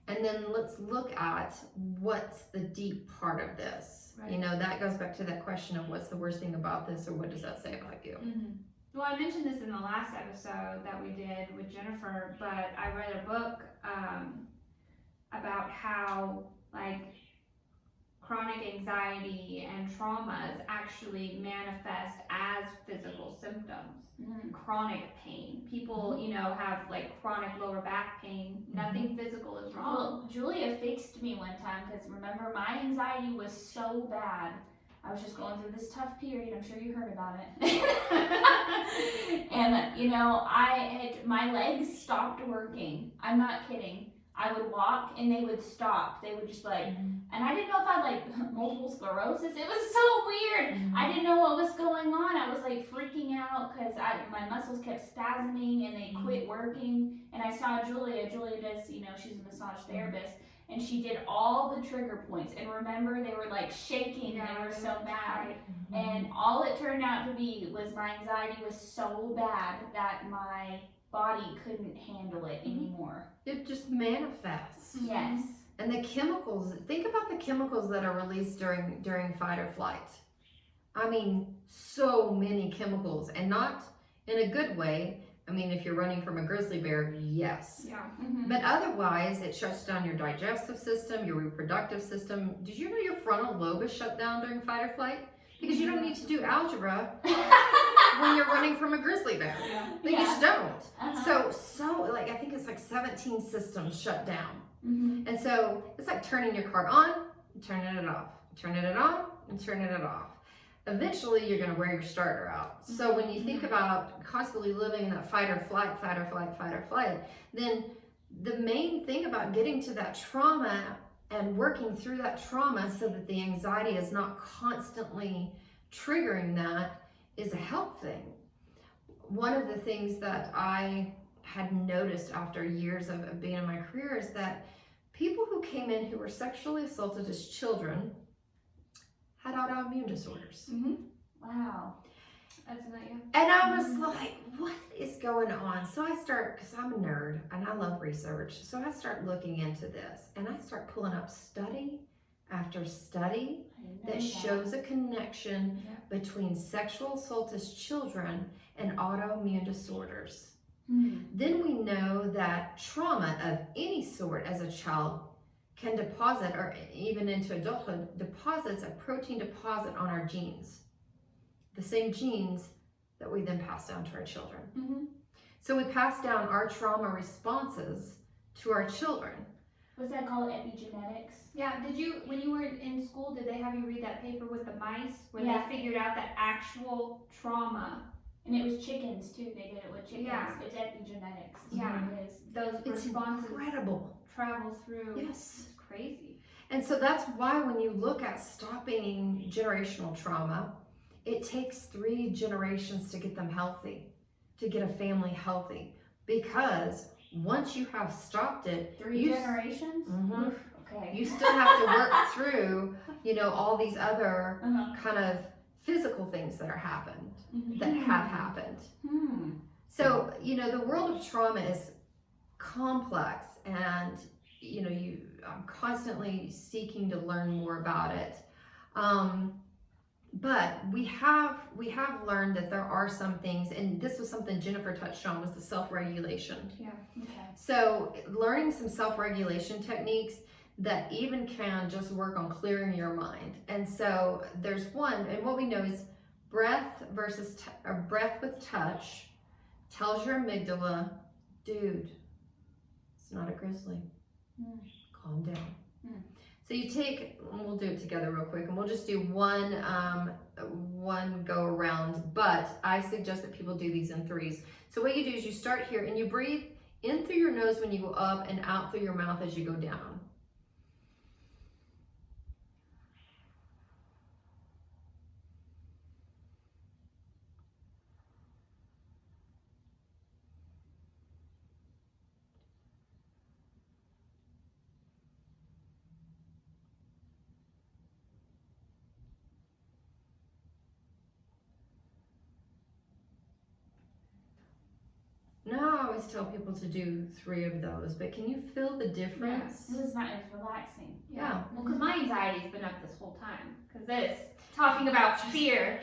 And then let's look at what's the deep part of this. Right. That goes back to that question of what's the worst thing about this, or what does that say about you? Well, I mentioned this in the last episode that we did with Jennifer, but I read a book about how chronic anxiety and traumas actually manifest as physical symptoms. Chronic pain. People, have chronic lower back pain. Nothing physical is wrong. Well, Julia fixed me one time because remember, my anxiety was so bad. I was just going through this tough period. I'm sure you heard about it. And, my legs stopped working. I'm not kidding. I would walk and they would stop. They would just and I didn't know if I had multiple sclerosis. It was so weird. I didn't know what was going on. I was freaking out because my muscles kept spasming and they quit working. And I saw Julia. Julia does, she's a massage therapist. And she did all the trigger points. And remember, they were shaking. Yeah, they were so bad. Right. And all it turned out to be was my anxiety was so bad that my body couldn't handle it anymore. It just manifests. Yes. And the chemicals, think about the chemicals that are released during fight or flight. So many chemicals, and not in a good way. If you're running from a grizzly bear, yes. Yeah. But otherwise, it shuts down your digestive system, your reproductive system. Did you know your frontal lobe is shut down during fight or flight? Because you don't need to do algebra when you're running from a grizzly bear. You just don't. So I think it's 17 systems shut down. And so it's like turning your car on, and turning it off, turning it on, and turning it off. Eventually, you're going to wear your starter out. So when you think about constantly living in that fight or flight, then the main thing about getting to that trauma and working through that trauma so that the anxiety is not constantly triggering that is a health thing. One of the things that I had noticed after years of being in my career is that people who came in who were sexually assaulted as children had autoimmune disorders. Mm-hmm. Wow. That's not you. And I was like, what is going on? So I start, because I'm a nerd and I love research, so I start looking into this and I start pulling up study after study that shows a connection between sexual assault as children and autoimmune disorders. Then we know that trauma of any sort as a child can deposit, or even into adulthood, deposits a protein deposit on our genes. The same genes that we then pass down to our children. So we pass down our trauma responses to our children. What's that called? Epigenetics? Yeah, when you were in school, did they have you read that paper with the mice where Yeah. they figured out that actual trauma, And it was chickens too. They did it with chickens. Yeah. It's epigenetics. Yeah. It is. those It's responses incredible. travel through? Yes. It's crazy. And so that's why when you look at stopping generational trauma, it takes 3 generations to get them healthy, to get a family healthy. Because once you have stopped it, 3 generations? Mhm. Oof, okay. you still have to work through, all these other kind of physical things that have happened. So, the world of trauma is complex, and I'm constantly seeking to learn more about it. But we have learned that there are some things, and this was something Jennifer touched on, was the self-regulation. Yeah. Okay. So learning some self-regulation techniques that even can just work on clearing your mind. And so there's one, and what we know is breath breath with touch tells your amygdala, dude, it's not a grizzly. Calm down. So you take, and we'll do it together real quick, and we'll just do one go around, but I suggest that people do these in 3s. So what you do is you start here and you breathe in through your nose when you go up and out through your mouth as you go down. Now I always tell people to do 3 of those, but can you feel the difference? This is nice, relaxing. Yeah. Well, because my anxiety's been up this whole time. Because talking about fear,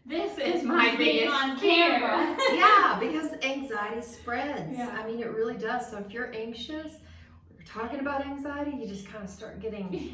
this is my biggest on fear. camera. Yeah, because anxiety spreads. Yeah. I mean, it really does. So if you're anxious, we're talking about anxiety, you just kind of start getting...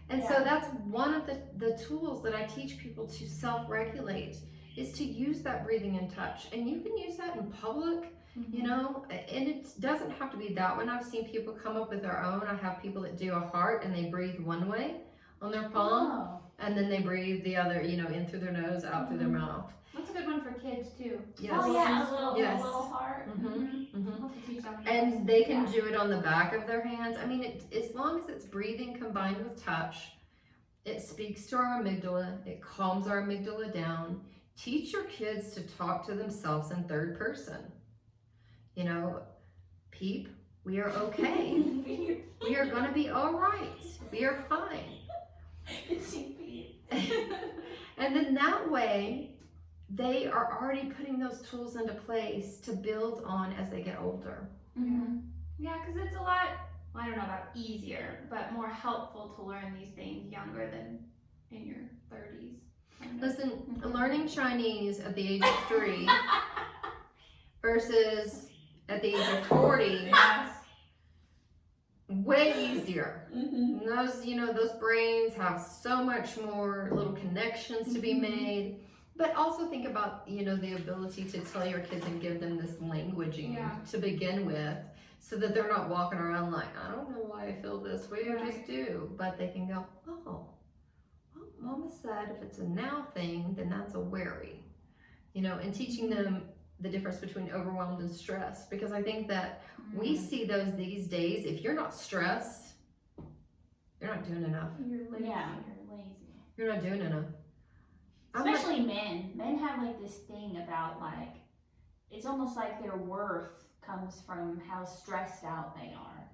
And so that's one of the tools that I teach people to self-regulate, is to use that breathing and touch. And you can use that in public, and it doesn't have to be that one. I've seen people come up with their own. I have people that do a heart and they breathe one way on their palm, and then they breathe the other, in through their nose, out through their mouth. That's a good one for kids too. Yes. Oh yeah, a little Yes. heart. I'll have to teach them. And they can do it on the back of their hands. I mean, as long as it's breathing combined with touch, it speaks to our amygdala, it calms our amygdala down. Teach your kids to talk to themselves in 3rd person. Peep, we are okay. We are gonna be all right. We are fine. It's Peep. And then that way, they are already putting those tools into place to build on as they get older. Yeah, because it's a lot, I don't know about easier, but more helpful to learn these things younger than in your 30s. Listen, learning Chinese at the age of 3 versus at the age of 40, way easier. Those brains have so much more little connections to be made. But also think about, the ability to tell your kids and give them this languaging to begin with, so that they're not walking around like, I don't know why I feel this way, I just do. But they can go, oh, well, Mama said if it's a now thing, then that's a worry. And teaching them the difference between overwhelmed and stressed. Because I think that we see those these days. If you're not stressed, you're not doing enough. You're lazy. Yeah, you're lazy. You're not doing enough. Especially men. Men have this thing about it's almost like their worth comes from how stressed out they are.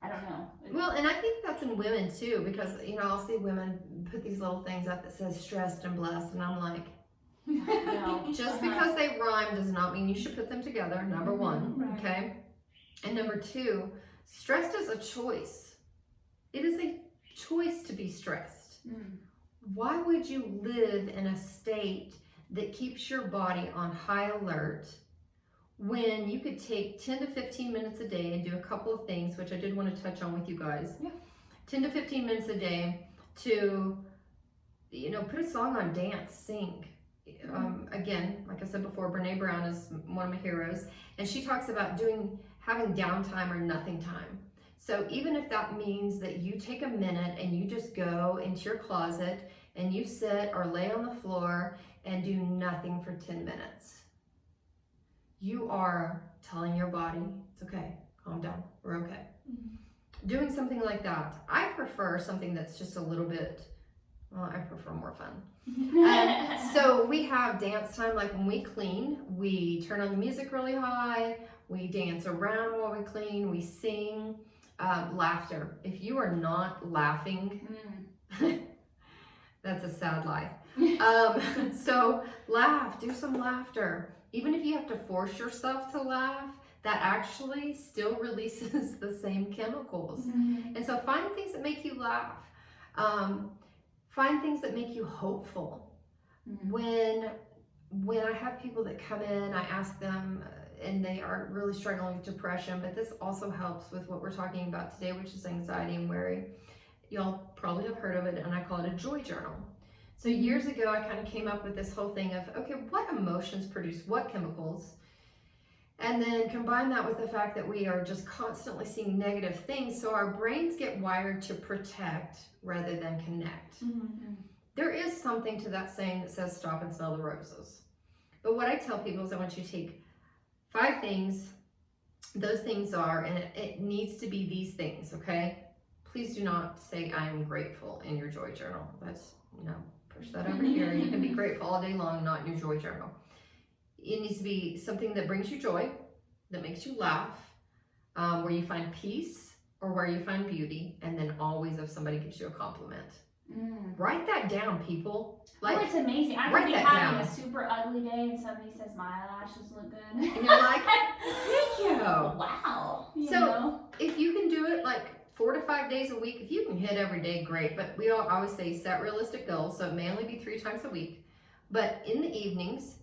I don't know. Well, and I think that's in women too, because I'll see women put these little things up that says stressed and blessed, and I'm like, No. just because they rhyme does not mean you should put them together. Number one, Right. okay, and number two, stressed is a choice. It is a choice to be stressed. Why would you live in a state that keeps your body on high alert when you could take 10 to 15 minutes a day and do a couple of things, which I did want to touch on with you guys. Yeah. 10 to 15 minutes a day to, put a song on, dance, sing. Again, like I said before, Brene Brown is one of my heroes, and she talks about having downtime or nothing time. So even if that means that you take a minute and you just go into your closet and you sit or lay on the floor and do nothing for 10 minutes, you are telling your body, it's okay, calm down, we're okay. Doing something like that. I prefer something that's just a little bit, I prefer more fun. So we have dance time, like when we clean, we turn on the music really high, we dance around while we clean, we sing. Laughter. If you are not laughing, that's a sad life. So laugh, do some laughter. Even if you have to force yourself to laugh, that actually still releases the same chemicals. And so find things that make you laugh. Find things that make you hopeful. When I have people that come in, I ask them, and they are really struggling with depression, but this also helps with what we're talking about today, which is anxiety and worry. Y'all probably have heard of it, and I call it a joy journal. So years ago, I kind of came up with this whole thing of, okay, what emotions produce what chemicals? And then combine that with the fact that we are just constantly seeing negative things, so our brains get wired to protect rather than connect. There is something to that saying that says, stop and smell the roses. But what I tell people is I want you to take 5 things. Those things are, and it needs to be these things, okay? Please do not say I am grateful in your joy journal. That's, push that over here. You can be grateful all day long, not in your joy journal. It needs to be something that brings you joy, that makes you laugh, where you find peace or where you find beauty, and then always if somebody gives you a compliment. Write that down, people. It's amazing. I could be having a super ugly day and somebody says my eyelashes look good. And you're like, thank you. Wow. If you can do it like 4 to 5 days a week, if you can hit every day, great. But we always say set realistic goals, so it may only be 3 times a week. But in the evenings,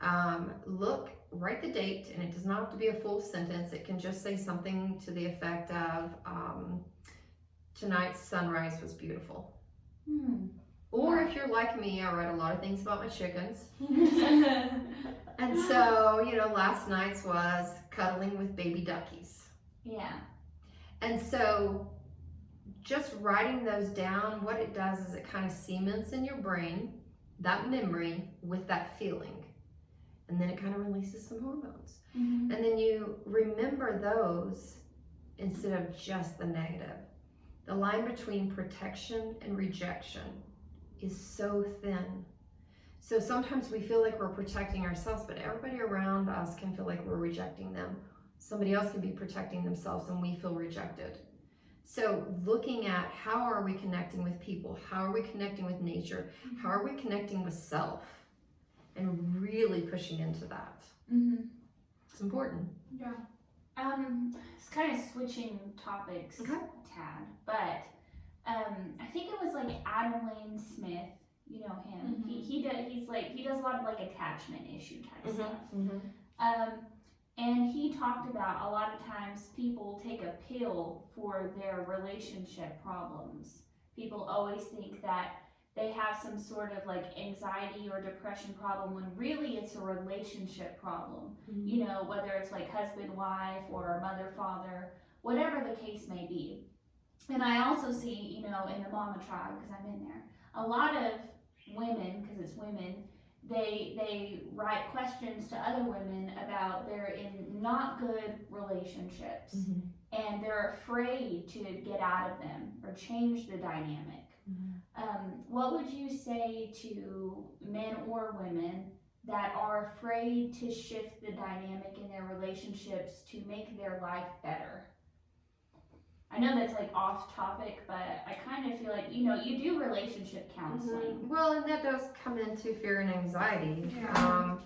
write the date, and it does not have to be a full sentence. It can just say something to the effect of, tonight's sunrise was beautiful. Or if you're like me, I write a lot of things about my chickens. And so, last night's was cuddling with baby duckies. Yeah. And so just writing those down, what it does is it kind of cements in your brain that memory with that feeling. And then it kind of releases some hormones. And then you remember those instead of just the negative. The line between protection and rejection is so thin. So sometimes we feel like we're protecting ourselves, but everybody around us can feel like we're rejecting them. Somebody else can be protecting themselves and we feel rejected. So looking at how are we connecting with people? How are we connecting with nature? How are we connecting with self? And really pushing into that. It's important. Yeah. It's kind of switching topics a tad, but I think it was like Adam Lane Smith. You know him. He does a lot of like attachment issue type stuff. And he talked about a lot of times people take a pill for their relationship problems. People always think that they have some sort of like anxiety or depression problem when really it's a relationship problem. Whether it's like husband, wife, or mother, father, whatever the case may be. And I also see, in the mama tribe, because I'm in there, a lot of women, because it's women, they write questions to other women about they're in not good relationships and they're afraid to get out of them or change the dynamic. What would you say to men or women that are afraid to shift the dynamic in their relationships to make their life better? I know that's like off topic, but I kind of feel like, you do relationship counseling. Well, and that does come into fear and anxiety. Yeah.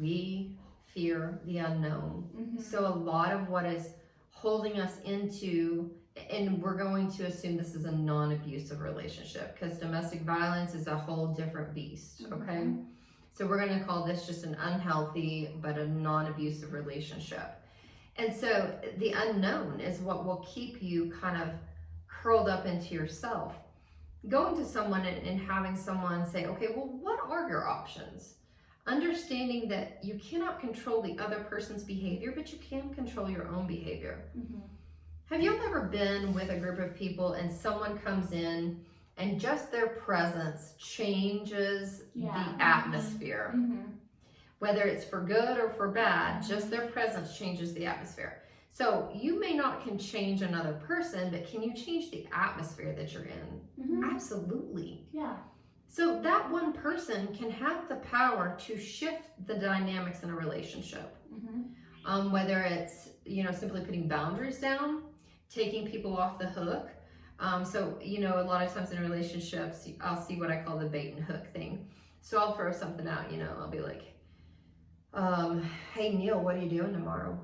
We fear the unknown. Mm-hmm. So a lot of what is holding us into, and we're going to assume this is a non-abusive relationship, because domestic violence is a whole different beast, okay? Mm-hmm. So we're going to call this just an unhealthy but a non-abusive relationship. And so the unknown is what will keep you kind of curled up into yourself. Going to someone and having someone say, okay, well, what are your options? Understanding that you cannot control the other person's behavior, but you can control your own behavior. Mm-hmm. Have you ever been with a group of people and someone comes in and just their presence changes the atmosphere? Mm-hmm. Whether it's for good or for bad, just their presence changes the atmosphere. So you may not can change another person, but can you change the atmosphere that you're in? Mm-hmm. Absolutely. Yeah. So that one person can have the power to shift the dynamics in a relationship. Mm-hmm. Whether it's, simply putting boundaries down, taking people off the hook. So, a lot of times in relationships, I'll see what I call the bait and hook thing. So I'll throw something out, I'll be like, hey Neil, what are you doing tomorrow?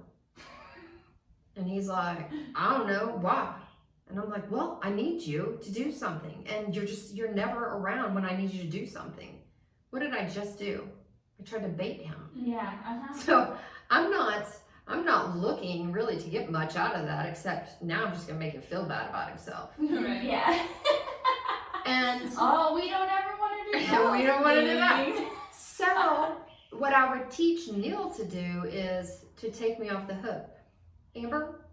And he's like, I don't know, why? And I'm like, well, I need you to do something, and you're never around when I need you to do something. What did I just do? I tried to bait him. Yeah. Uh-huh. So I'm not looking really to get much out of that, except now I'm just gonna make him feel bad about himself. Right. Yeah. And we don't ever want to do that. we don't want to do that. So what I would teach Neil to do is to take me off the hook. Amber,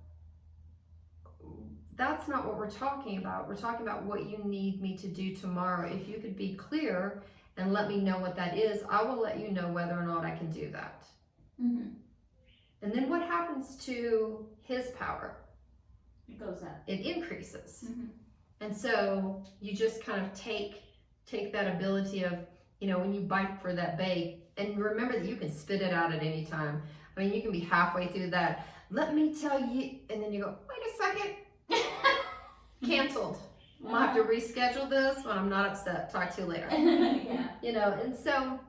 that's not what we're talking about. We're talking about what you need me to do tomorrow. If you could be clear and let me know what that is, I will let you know whether or not I can do that. Mm-hmm. And then what happens to his power? It goes up. It increases. Mm-hmm. And so you just kind of take that ability of, when you bite for that bait, and remember that you can spit it out at any time. I mean, you can be halfway through that. Let me tell you, and then you go, wait a second, canceled. We'll have to reschedule this when I'm not upset. Talk to you later. Yeah. And so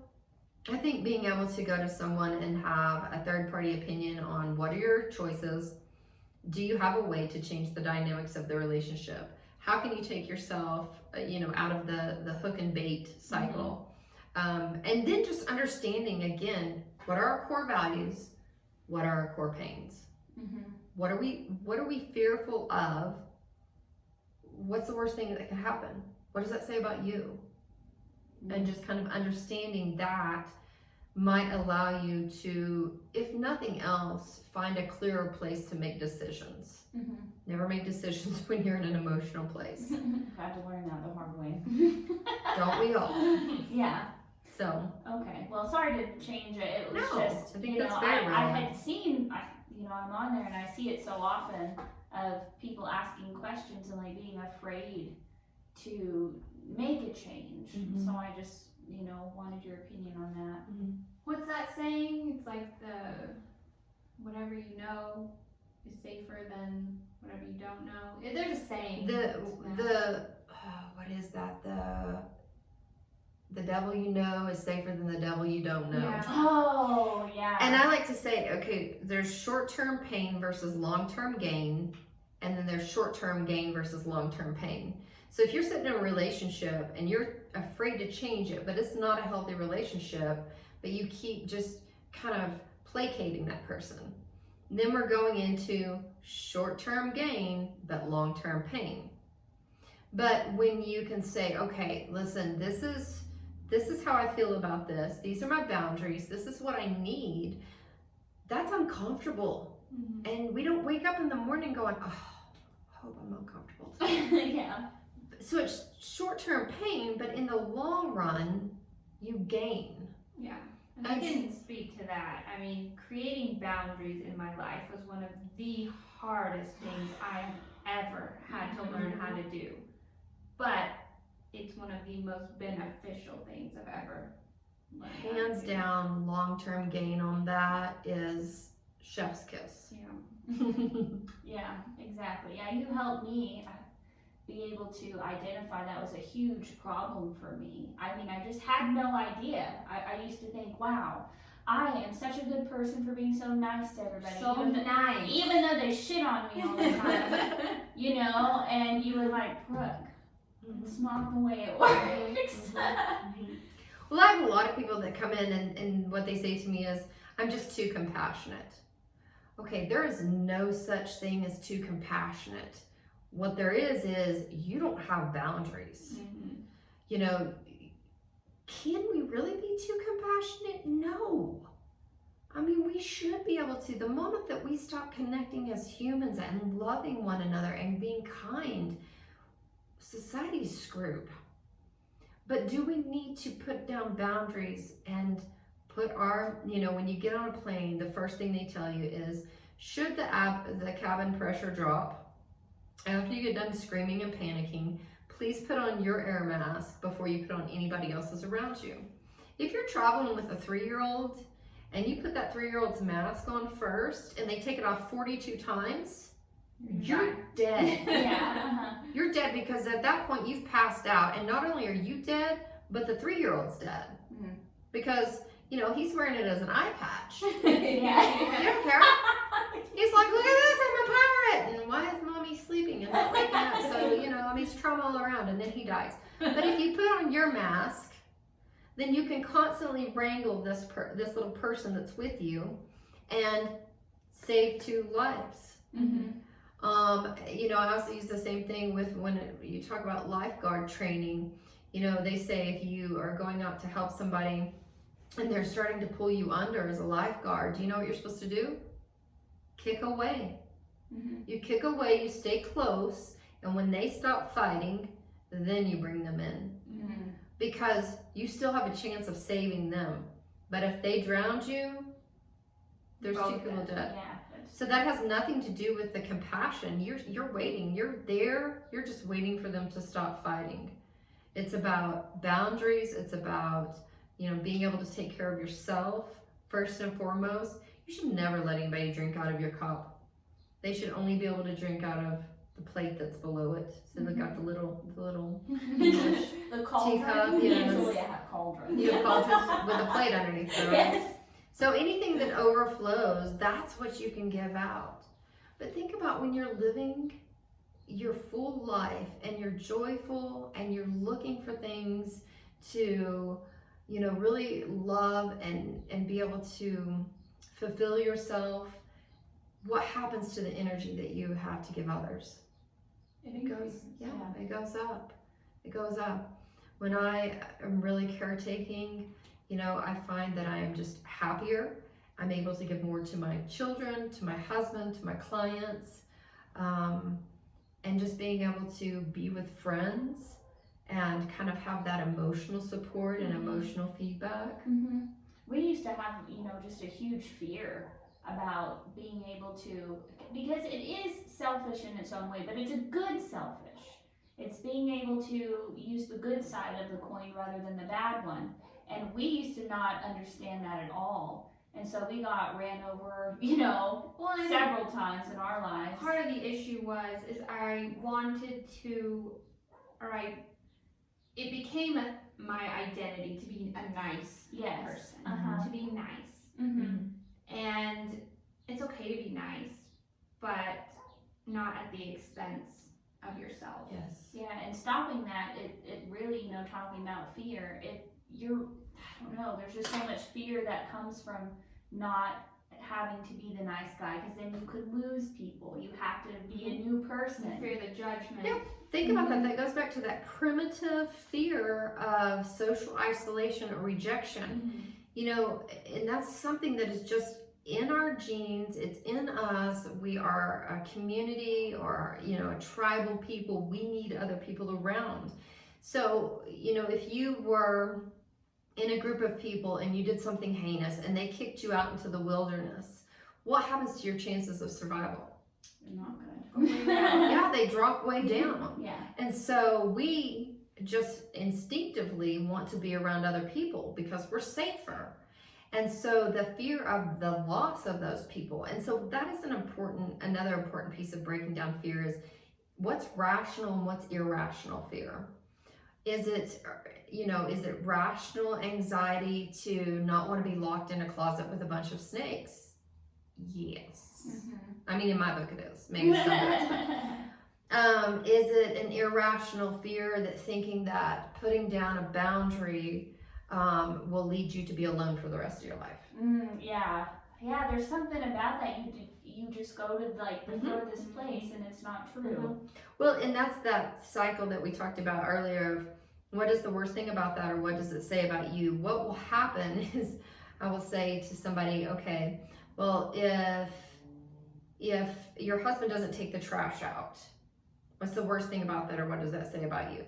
I think being able to go to someone and have a third party opinion on what are your choices? Do you have a way to change the dynamics of the relationship? How can you take yourself, out of the hook and bait cycle? And then just understanding again, what are our core values? What are our core pains? Mm-hmm. What are we fearful of? What's the worst thing that can happen? What does that say about you? Mm-hmm. And just kind of understanding that might allow you to, if nothing else, find a clearer place to make decisions. Mm-hmm. Never make decisions when you're in an emotional place. Had to learn that the hard way. Don't we all? Yeah. So. Okay. Well, sorry to change it. It was No, just, I think that's very I relevant. had seen, I'm on there and I see it so often of people asking questions and like being afraid to make a change. Mhm. So I just, wanted your opinion on that. What's that saying? It's like whatever you know is safer than whatever you don't know. There's a saying. What is that? The devil you know is safer than the devil you don't know. Yeah. Oh, yeah. And I like to say, okay, there's short-term pain versus long-term gain, and then there's short-term gain versus long-term pain. So if you're sitting in a relationship and you're afraid to change it, but it's not a healthy relationship, but you keep just kind of placating that person, then we're going into short-term gain, but long-term pain. But when you can say, okay, listen, this is how I feel about this. These are my boundaries. This is what I need. That's uncomfortable. Mm-hmm. And we don't wake up in the morning going, oh, I hope I'm uncomfortable today. Yeah. So it's short-term pain, but in the long run, you gain. Yeah. And I can speak to that. I mean, creating boundaries in my life was one of the hardest things I've ever had to learn how to do. But it's one of the most beneficial things I've ever learned how to Hands do. down, long-term gain on that is chef's kiss. Yeah. Yeah, exactly. Yeah, you helped me be able to identify that was a huge problem for me. I mean, I just had no idea. I used to think, wow, I am such a good person for being so nice to everybody. So nice. Even though they shit on me all the time, you know, and you were like, Brooke, it's not the way it works. Well, I have a lot of people that come in and what they say to me is, I'm just too compassionate. Okay, there is no such thing as too compassionate. What there is you don't have boundaries. You know, can we really be too compassionate? No. I mean, we should be able to. The moment that we stop connecting as humans and loving one another and being kind, society's screwed. But do we need to put down boundaries and put our, you know, when you get on a plane, the first thing they tell you is, should the cabin pressure drop, after you get done screaming and panicking, please put on your air mask before you put on anybody else's around you. If you're traveling with a 3-year-old and you put that 3-year-old's mask on first and they take it off 42 times, you're dead. Yeah. You're dead, because at that point you've passed out, and not only are you dead, but the 3-year-old's dead. Because, you know, he's wearing it as an eye patch. Yeah. You don't care. He's like, look at this, I'm a pirate. And why is mommy sleeping and not waking up? So, you know, I mean, it's trauma all around, and then he dies. But if you put on your mask, then you can constantly wrangle this little person that's with you and save 2 lives. You know, I also use the same thing with when you talk about lifeguard training. You know, they say if you are going out to help somebody and they're starting to pull you under as a lifeguard, do you know what you're supposed to do? Kick away. You kick away, you stay close, and when they stop fighting, then you bring them in. Because you still have a chance of saving them. But if they drowned you, there's 2 people dead. Yeah. So that has nothing to do with the compassion. You're waiting. You're there. You're just waiting for them to stop fighting. It's about boundaries. It's about, you know, being able to take care of yourself first and foremost. You should never let anybody drink out of your cup. They should only be able to drink out of the plate that's below it. So they've got the little English The cauldron. teacup. Yes. Usually I have cauldrons. You have cauldrons with a plate underneath there. Right? Yes. So anything that overflows, that's what you can give out. But think about when you're living your full life and you're joyful and you're looking for things to, you know, really love and be able to fulfill yourself. What happens to the energy that you have to give others? It goes up. It goes up. When I am really caretaking, you know, I find that I am just happier. I'm able to give more to my children, to my husband, to my clients, and just being able to be with friends and kind of have that emotional support and emotional feedback. We used to have, you know, just a huge fear about being able to, because it is selfish in its own way, but it's a good selfish. It's being able to use the good side of the coin rather than the bad one. And we used to not understand that at all. And so we got ran over, you know, several times in our lives. Part of the issue is I wanted to, it became my identity to be a nice person. To be nice. And it's okay to be nice, but not at the expense of yourself. Yes. Yeah, and stopping that, it really, you know, talking about fear, I don't know, there's just so much fear that comes from not having to be the nice guy, because then you could lose people. You have to be a new person. You fear the judgment. Yeah, think about that. That goes back to that primitive fear of social isolation or rejection. You know, and that's something that is just in our genes. It's in us. We are a community, or, you know, a tribal people. We need other people around. So, you know, if you were in a group of people and you did something heinous and they kicked you out into the wilderness, what happens to your chances of survival? Not good. Yeah, they drop way down. Yeah. And so we just instinctively want to be around other people because we're safer. And so the fear of the loss of those people. And so that is another important piece of breaking down fear is what's rational and what's irrational fear. Is it rational anxiety to not want to be locked in a closet with a bunch of snakes? Yes. Mm-hmm. I mean, in my book it is. Maybe some of it. Is it an irrational fear that thinking that putting down a boundary will lead you to be alone for the rest of your life? Yeah, there's something about that. You just go to like the furthest place and it's not true. Well, and that's that cycle that we talked about earlier of what is the worst thing about that, or what does it say about you? What will happen is I will say to somebody, okay, well, if your husband doesn't take the trash out, what's the worst thing about that, or what does that say about you?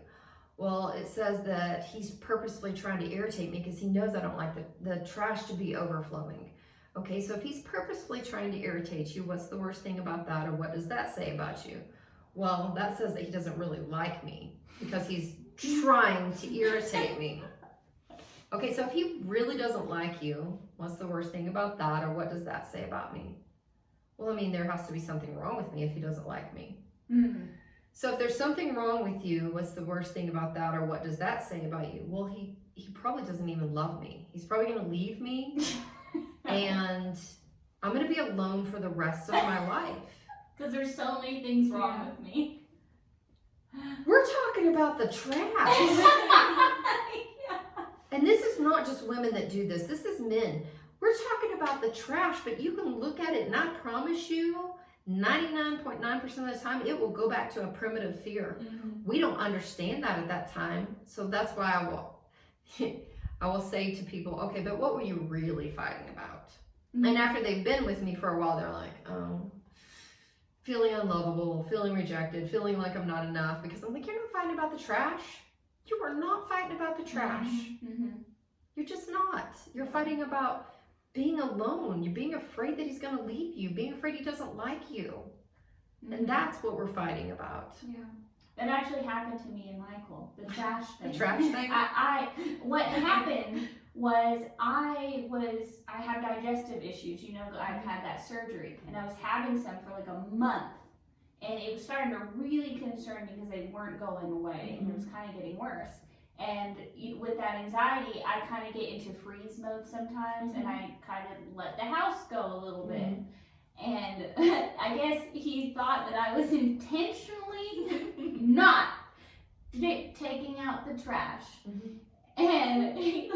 Well, it says that he's purposefully trying to irritate me because he knows I don't like the trash to be overflowing. Okay, so if he's purposefully trying to irritate you, what's the worst thing about that, or what does that say about you? Well, that says that he doesn't really like me because he's trying to irritate me. Okay, so if he really doesn't like you, what's the worst thing about that, or what does that say about me? Well, I mean, there has to be something wrong with me if he doesn't like me. So if there's something wrong with you, what's the worst thing about that, or what does that say about you? Well, he probably doesn't even love me. He's probably going to leave me, and I'm going to be alone for the rest of my life. Because there's so many things wrong with me. We're talking about the trash. And this is not just women that do this. This is men. We're talking about the trash, but you can look at it, and I promise you, 99.9% of the time, it will go back to a primitive fear. We don't understand that at that time. So that's why I will say to people, okay, but what were you really fighting about? And after they've been with me for a while, they're like, oh, feeling unlovable, feeling rejected, feeling like I'm not enough. Because I'm like, you're not fighting about the trash. You are not fighting about the trash. You're just not. You're fighting about being alone. You're being afraid that he's going to leave you, being afraid he doesn't like you. And that's what we're fighting about. Yeah. That actually happened to me and Michael, the trash thing. The trash thing? What happened was I have digestive issues. You know, I've had that surgery, and I was having some for like a month. And it was starting to really concern me because they weren't going away, and it was kind of getting worse. And with that anxiety, I kind of get into freeze mode sometimes, and I kind of let the house go a little bit. And I guess he thought that I was intentionally not taking out the trash. And he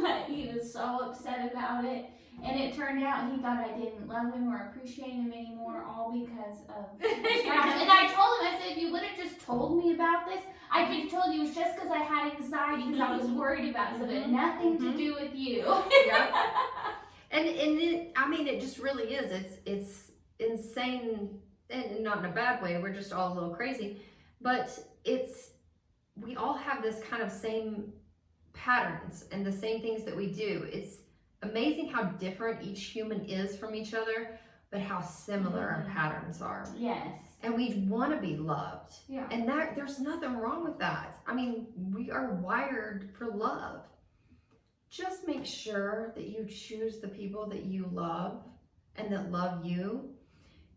was so upset about it. And it turned out he thought I didn't love him or appreciate him anymore, all because of the trash. And I told him, I said, if you would have just told me about this, I could have told you it was just because I had anxiety because I was worried about it. So it had nothing to do with you. And it just really is. It's insane, and not in a bad way. We're just all a little crazy. But we all have this kind of same patterns and the same things that we do. It's amazing how different each human is from each other, but how similar our patterns are. Yes. And we want to be loved. Yeah. And there's nothing wrong with that. I mean, we are wired for love. Just make sure that you choose the people that you love and that love you.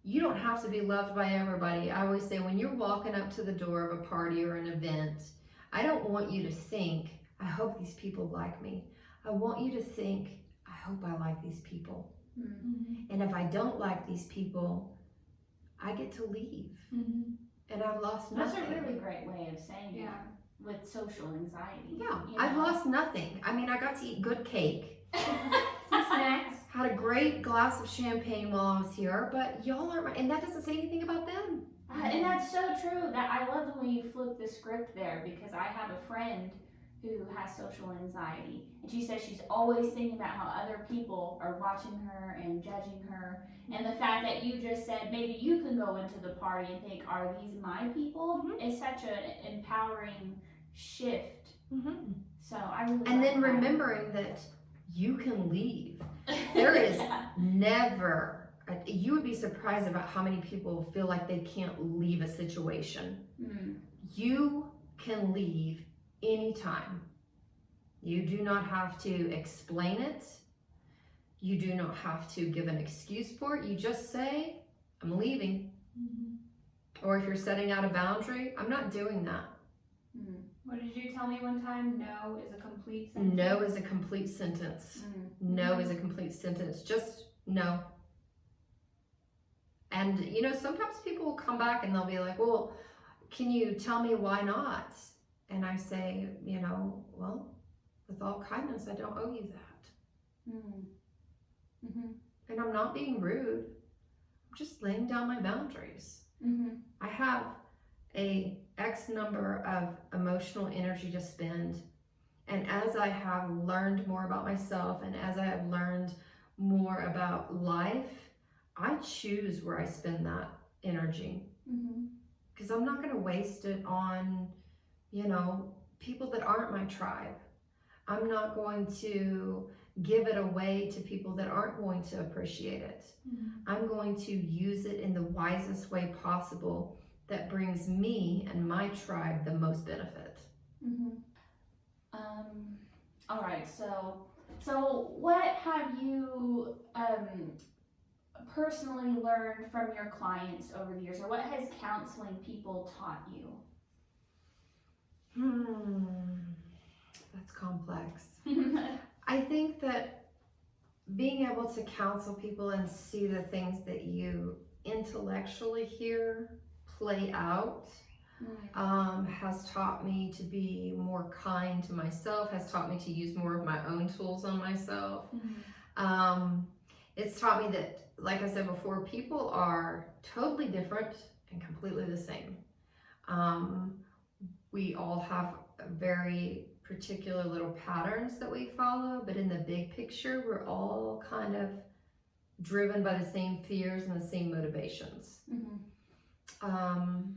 You don't have to be loved by everybody. I always say, when you're walking up to the door of a party or an event, I don't want you to think, I hope these people like me. I want you to think, I hope I like these people. And if I don't like these people, I get to leave. And I've lost nothing. That's a really great way of saying it with social anxiety. Yeah, I've lost nothing. I mean, I got to eat good cake. Some snacks. Had a great glass of champagne while I was here, but y'all are, and that doesn't say anything about them. And that's so true. That I love the way you flip the script there, because I have a friend who has social anxiety, and she says she's always thinking about how other people are watching her and judging her, and the fact that you just said maybe you can go into the party and think, are these my people, is such an empowering shift. So I really and then that. remembering that you can leave. There is never, you would be surprised about how many people feel like they can't leave a situation. You can leave anytime. You do not have to explain it. You do not have to give an excuse for it. You just say, I'm leaving. Or if you're setting out a boundary, I'm not doing that. What did you tell me one time? No is a complete sentence. No is a complete sentence. No is a complete sentence. Just no. And you know, sometimes people will come back and they'll be like, well, can you tell me why not? And I say, you know, well, with all kindness, I don't owe you that. And I'm not being rude. I'm just laying down my boundaries. I have a X number of emotional energy to spend. And as I have learned more about myself and as I have learned more about life, I choose where I spend that energy. Because I'm not going to waste it on, you know, people that aren't my tribe. I'm not going to give it away to people that aren't going to appreciate it. I'm going to use it in the wisest way possible that brings me and my tribe the most benefit. All right, so what have you personally learned from your clients over the years, or what has counseling people taught you? That's complex. I think that being able to counsel people and see the things that you intellectually hear play out has taught me to be more kind to myself, has taught me to use more of my own tools on myself. It's taught me that, like I said before, people are totally different and completely the same. We all have very particular little patterns that we follow, but in the big picture, we're all kind of driven by the same fears and the same motivations. And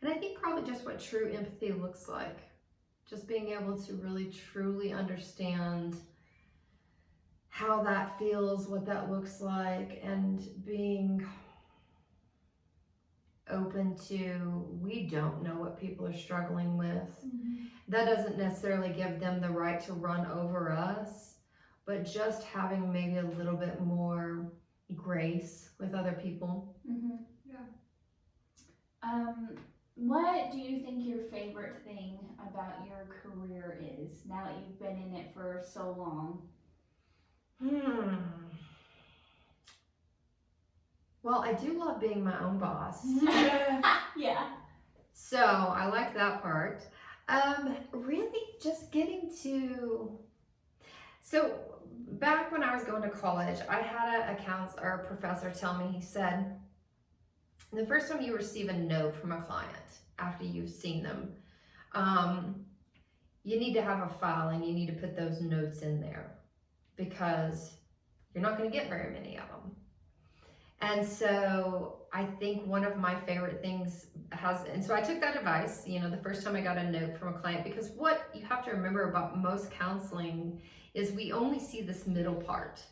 I think probably just what true empathy looks like. Just being able to really truly understand how that feels, what that looks like, and being open to, we don't know what people are struggling with. That doesn't necessarily give them the right to run over us, but just having maybe a little bit more grace with other people. What do you think your favorite thing about your career is, now that you've been in it for so long? Well, I do love being my own boss. Yeah. So I like that part. Really just getting to, so back when I was going to college, I had a professor tell me, he said, the first time you receive a note from a client after you've seen them, you need to have a file and you need to put those notes in there because you're not going to get very many of them. And so I think one of my favorite things and so I took that advice, you know, the first time I got a note from a client, because what you have to remember about most counseling is we only see this middle part.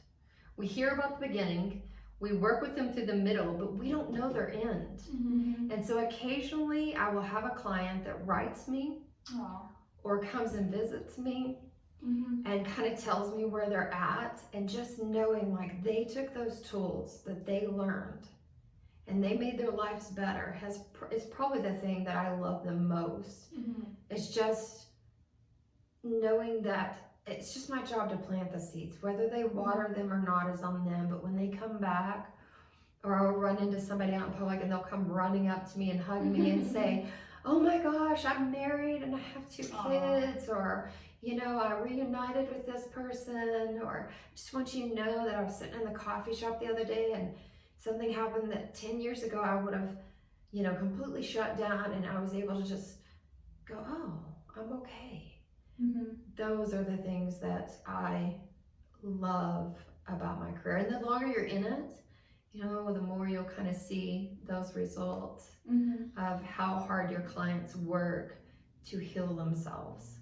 We hear about the beginning, we work with them through the middle, but we don't know their end. And so occasionally I will have a client that writes me or comes and visits me and kind of tells me where they're at, and just knowing like they took those tools that they learned and they made their lives better is probably the thing that I love the most. It's just knowing that it's just my job to plant the seeds. Whether they water them or not is on them, but when they come back, or I'll run into somebody out in public and they'll come running up to me and hug me and say, oh my gosh, I'm married and I have 2 kids, or you know, I reunited with this person, or I just want you to know that I was sitting in the coffee shop the other day and something happened that 10 years ago I would have, you know, completely shut down, and I was able to just go, oh, I'm okay. Those are the things that I love about my career. And the longer you're in it, you know, the more you'll kind of see those results of how hard your clients work to heal themselves.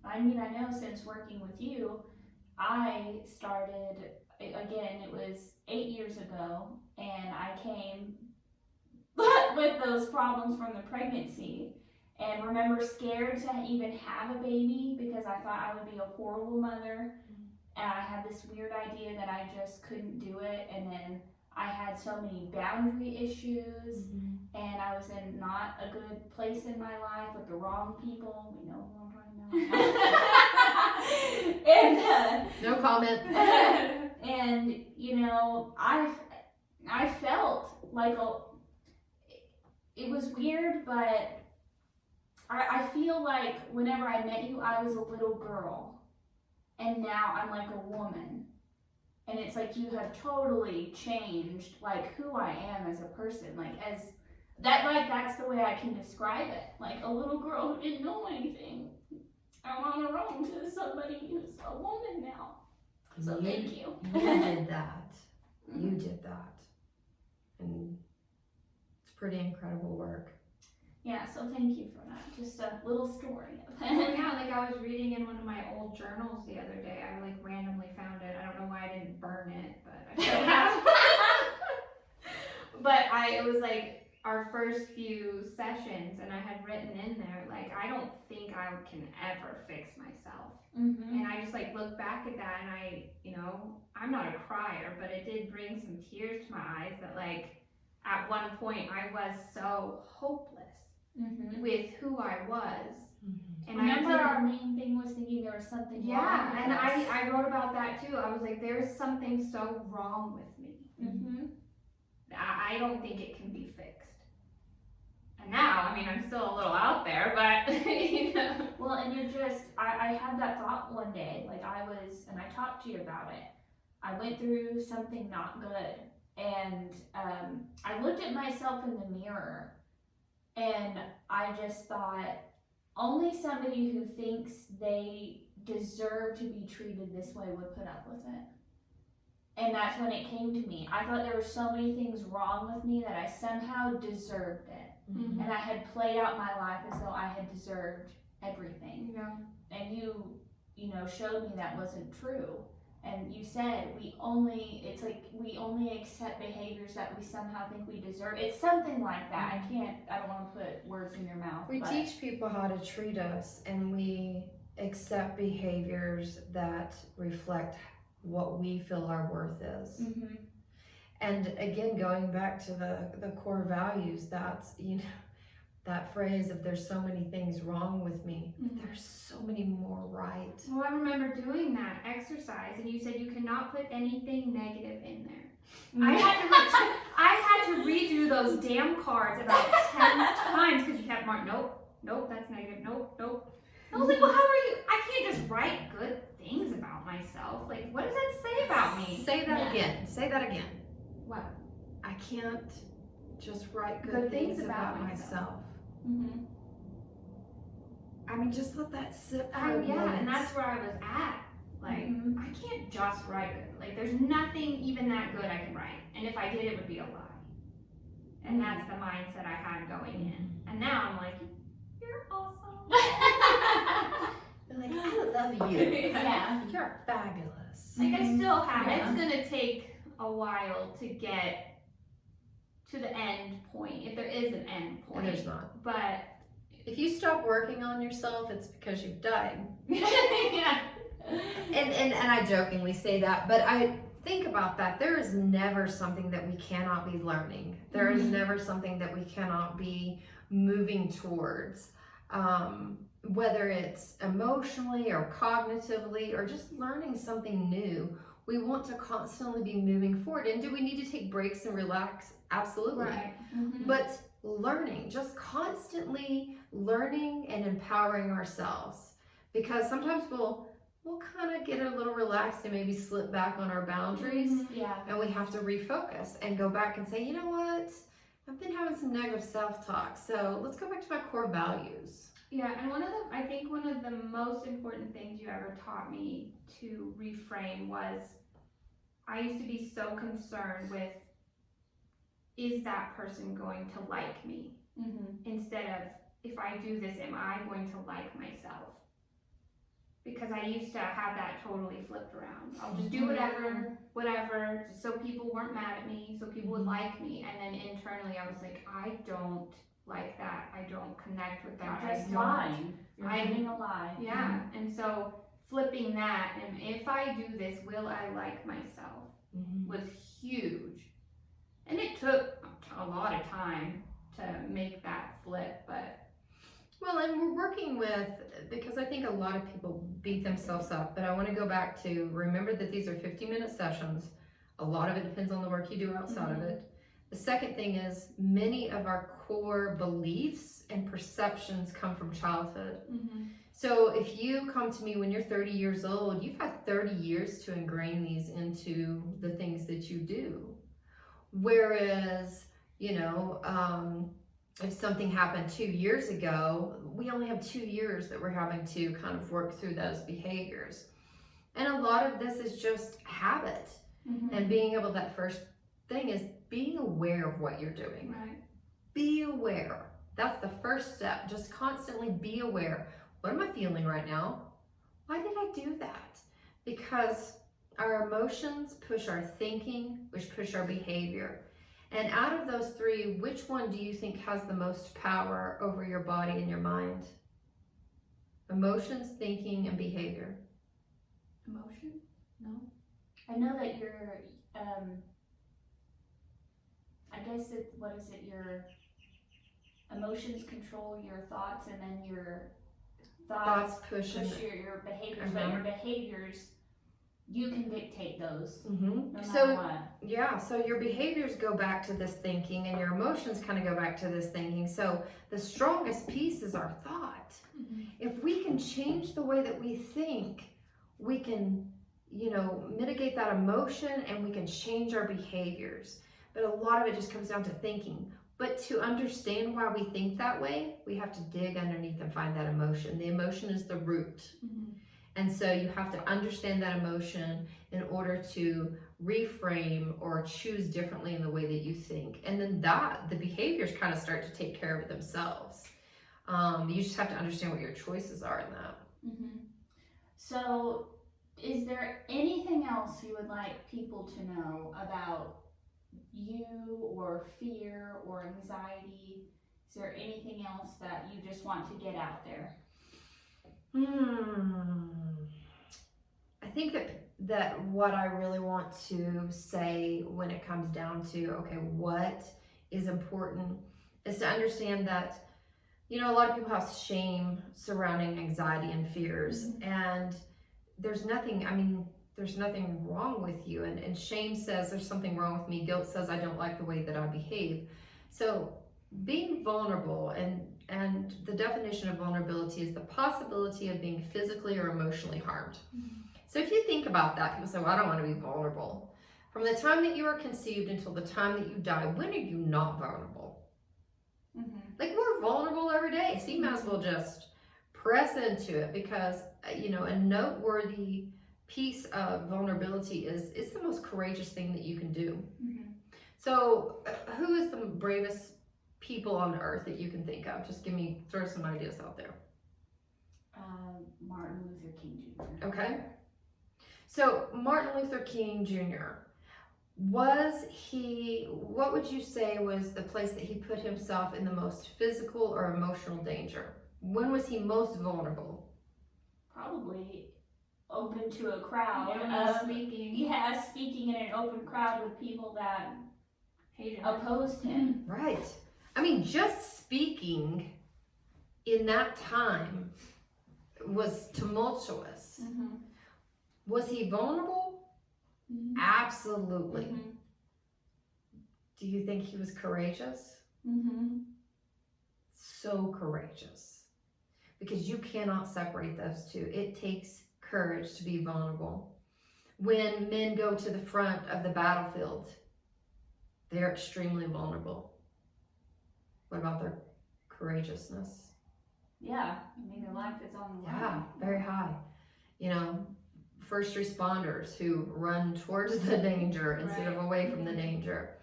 I mean, I know since working with you, I started, again, it was 8 years ago, and I came with those problems from the pregnancy. and remember scared to even have a baby because I thought I would be a horrible mother. And I had this weird idea that I just couldn't do it. And then I had so many boundary issues, and I was in not a good place in my life with the wrong people. We know who I'm talking about. And No comment. and you know, I felt like it was weird, but I feel like whenever I met you, I was a little girl, and now I'm like a woman. And it's like you have totally changed like who I am as a person, like as that, like that's the way I can describe it. Like a little girl who didn't know anything, I'm on her own to somebody who's a woman now. So thank you. You did that. You did that. And it's pretty incredible work. Yeah, so thank you for that. Just a little story of Oh it. yeah, like I was reading in one of my old journals the other day. I like randomly found it. I don't know why I didn't burn it, but I should have. But it was like our first few sessions, and I had written in there like I don't think I can ever fix myself. Mm-hmm. And I just like look back at that, and I'm not a crier, but it did bring some tears to my eyes that like at one point I was so hopeless with who I was. And Remember our main thing was thinking there was something wrong with and us. I wrote about that too. I was like, there's something so wrong with me. I don't think it can be fixed. And now, I mean, I'm still a little out there, but you know. Well, and you're just, I had that thought one day, like and I talked to you about it. I went through something not good, and I looked at myself in the mirror, and I just thought, only somebody who thinks they deserve to be treated this way would put up with it. And that's when it came to me. I thought there were so many things wrong with me that I somehow deserved it. And I had played out my life as though I had deserved everything. Yeah. And you showed me that wasn't true. And you said we only accept behaviors that we somehow think we deserve. It's something like that. I don't want to put words in your mouth. We teach people how to treat us, and we accept behaviors that reflect what we feel our worth is. And again, going back to the core values, that's, that phrase of there's so many things wrong with me, there's so many more right. Well, I remember doing that exercise, and you said you cannot put anything negative in there. I had to redo those damn cards about 10 times because you kept marking, nope, that's negative, nope. I was like, well, how are you? I can't just write good things about myself. Like, what does that say about me? Say that again. Say that again. What? I can't just write good things about myself. I mean, just let that sit for a moment. And that's where I was at. Like, I can't just write good. Like, there's nothing even that good I can write. And if I did, it would be a lie. And that's the mindset I had going in. And now I'm like, you're awesome. They're like, I love you. Yeah. You're fabulous. Like, I still have, it's gonna take a while to get to the end point, if there is an end point. There's not. But if you stop working on yourself, it's because you've died. yeah. And I jokingly say that, but I think about that. There is never something that we cannot be learning. There is never something that we cannot be moving towards. Whether it's emotionally or cognitively or just learning something new, we want to constantly be moving forward. And do we need to take breaks and relax? Absolutely. Right. But learning, just constantly learning and empowering ourselves, because sometimes we'll kind of get a little relaxed and maybe slip back on our boundaries. Yeah. And we have to refocus and go back and say, you know what? I've been having some negative self-talk, so let's go back to my core values. Yeah, and I think one of the most important things you ever taught me to reframe was, I used to be so concerned with, is that person going to like me? Instead of, if I do this, am I going to like myself? Because I used to have that totally flipped around. I'll just do whatever, just so people weren't mad at me, so people would like me. And then internally I was like, I don't like that. I don't connect with that. You're just I don't. lying. You're living a lie. Yeah, and so flipping that, and if I do this, will I like myself, was huge. And it took a lot of time to make that flip, but. Well, and we're working with, because I think a lot of people beat themselves up, but I want to go back to, remember that these are 50-minute sessions. A lot of it depends on the work you do outside of it. The second thing is, many of our core beliefs and perceptions come from childhood. So if you come to me when you're 30 years old, you've had 30 years to ingrain these into the things that you do. Whereas, you know, if something happened 2 years ago, we only have 2 years that we're having to kind of work through those behaviors. And a lot of this is just habit. And being able, that first thing is being aware of what you're doing. Right. Be aware. That's the first step. Just constantly be aware. What am I feeling right now? Why did I do that? Because our emotions push our thinking, which push our behavior. And out of those three, which one do you think has the most power over your body and your mind? Emotions, thinking, and behavior. Emotion? No. I know that your, I guess what is it, your emotions control your thoughts, and then your thoughts push your behaviors, but your behaviors, you can dictate those no matter what. Yeah, so your behaviors go back to this thinking, and your emotions kind of go back to this thinking. So the strongest piece is our thought. If we can change the way that we think, we can, you know, mitigate that emotion, and we can change our behaviors. But a lot of it just comes down to thinking. But to understand why we think that way, we have to dig underneath and find that emotion. The emotion is the root. And so you have to understand that emotion in order to reframe or choose differently in the way that you think. And then the behaviors kind of start to take care of it themselves. You just have to understand what your choices are in that. So is there anything else you would like people to know about you, or fear, or anxiety? Is there anything else that you just want to get out there? I think that what I really want to say when it comes down to, okay, what is important, is to understand that, you know, a lot of people have shame surrounding anxiety and fears, and there's nothing wrong with you. And shame says there's something wrong with me. Guilt says I don't like the way that I behave. So being vulnerable, and the definition of vulnerability is the possibility of being physically or emotionally harmed. So if you think about that, people say, well, I don't want to be vulnerable. From the time that you are conceived until the time that you die, when are you not vulnerable? Like, we're vulnerable every day. So you might as well just press into it, because, you know, a noteworthy piece of vulnerability is, it's the most courageous thing that you can do. So who is the bravest people on earth that you can think of? Just throw some ideas out there. Martin Luther King Jr. Okay. So Martin Luther King Jr., what would you say was the place that he put himself in the most physical or emotional danger? When was he most vulnerable? Probably open to a crowd. Speaking in an open crowd with people that opposed him. Right. I mean, just speaking in that time was tumultuous. Was he vulnerable? Absolutely. Do you think he was courageous? So courageous. Because you cannot separate those two. It takes courage to be vulnerable. When men go to the front of the battlefield, they're extremely vulnerable. What about their courageousness? Yeah, I mean, their life is on the line. Yeah, very high. You know, first responders who run towards the danger instead of away from the danger.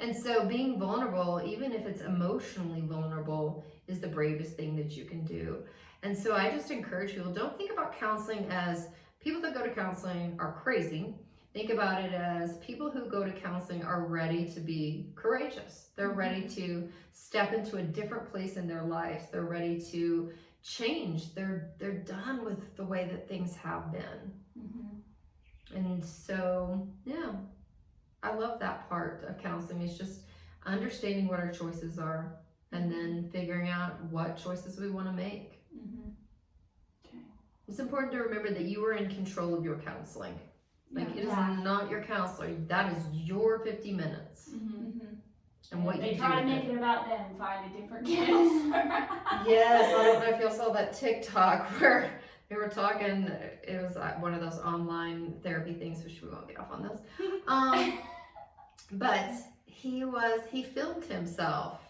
And so being vulnerable, even if it's emotionally vulnerable, is the bravest thing that you can do. And so I just encourage people, don't think about counseling as, people that go to counseling are crazy. think about it as people who go to counseling are ready to be courageous. They're ready to step into a different place in their lives. They're ready to change. They're done with the way that things have been. And so, yeah, I love that part of counseling. It's just understanding what our choices are and then figuring out what choices we want to make. Okay. It's important to remember that you are in control of your counseling. Like, it is Yeah. not your counselor. That is your 50 minutes. And what they you try do to with make it. it about them, find a different counselor. Yes, I don't know if you saw that TikTok where they were talking. It was one of those online therapy things, which we won't get off on this. But he filmed himself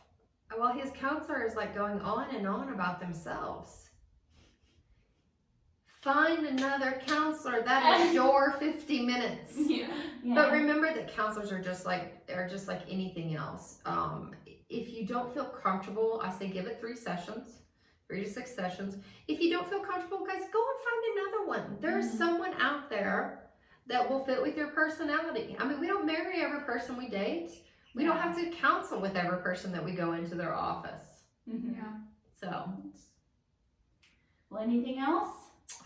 while his counselor is like going on and on about themselves. Find another counselor. That is your 50 minutes. Yeah. But remember that counselors are just like anything else. If you don't feel comfortable, I say give it 3 sessions, 3 to 6 sessions. If you don't feel comfortable, guys, go and find another one. There's someone out there that will fit with your personality. I mean, we don't marry every person we date. We don't have to counsel with every person that we go into their office. So, Well, anything else?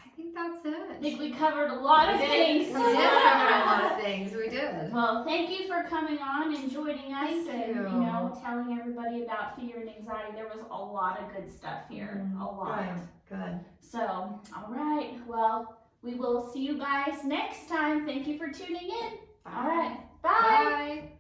I think that's it. I think we covered a lot of things. We did cover a lot of things. We did. Well, thank you for coming on and joining us Thank and you. telling everybody about fear and anxiety. There was a lot of good stuff here. A lot. Good. So, all right. Well, we will see you guys next time. Thank you for tuning in. All right. Bye. Bye.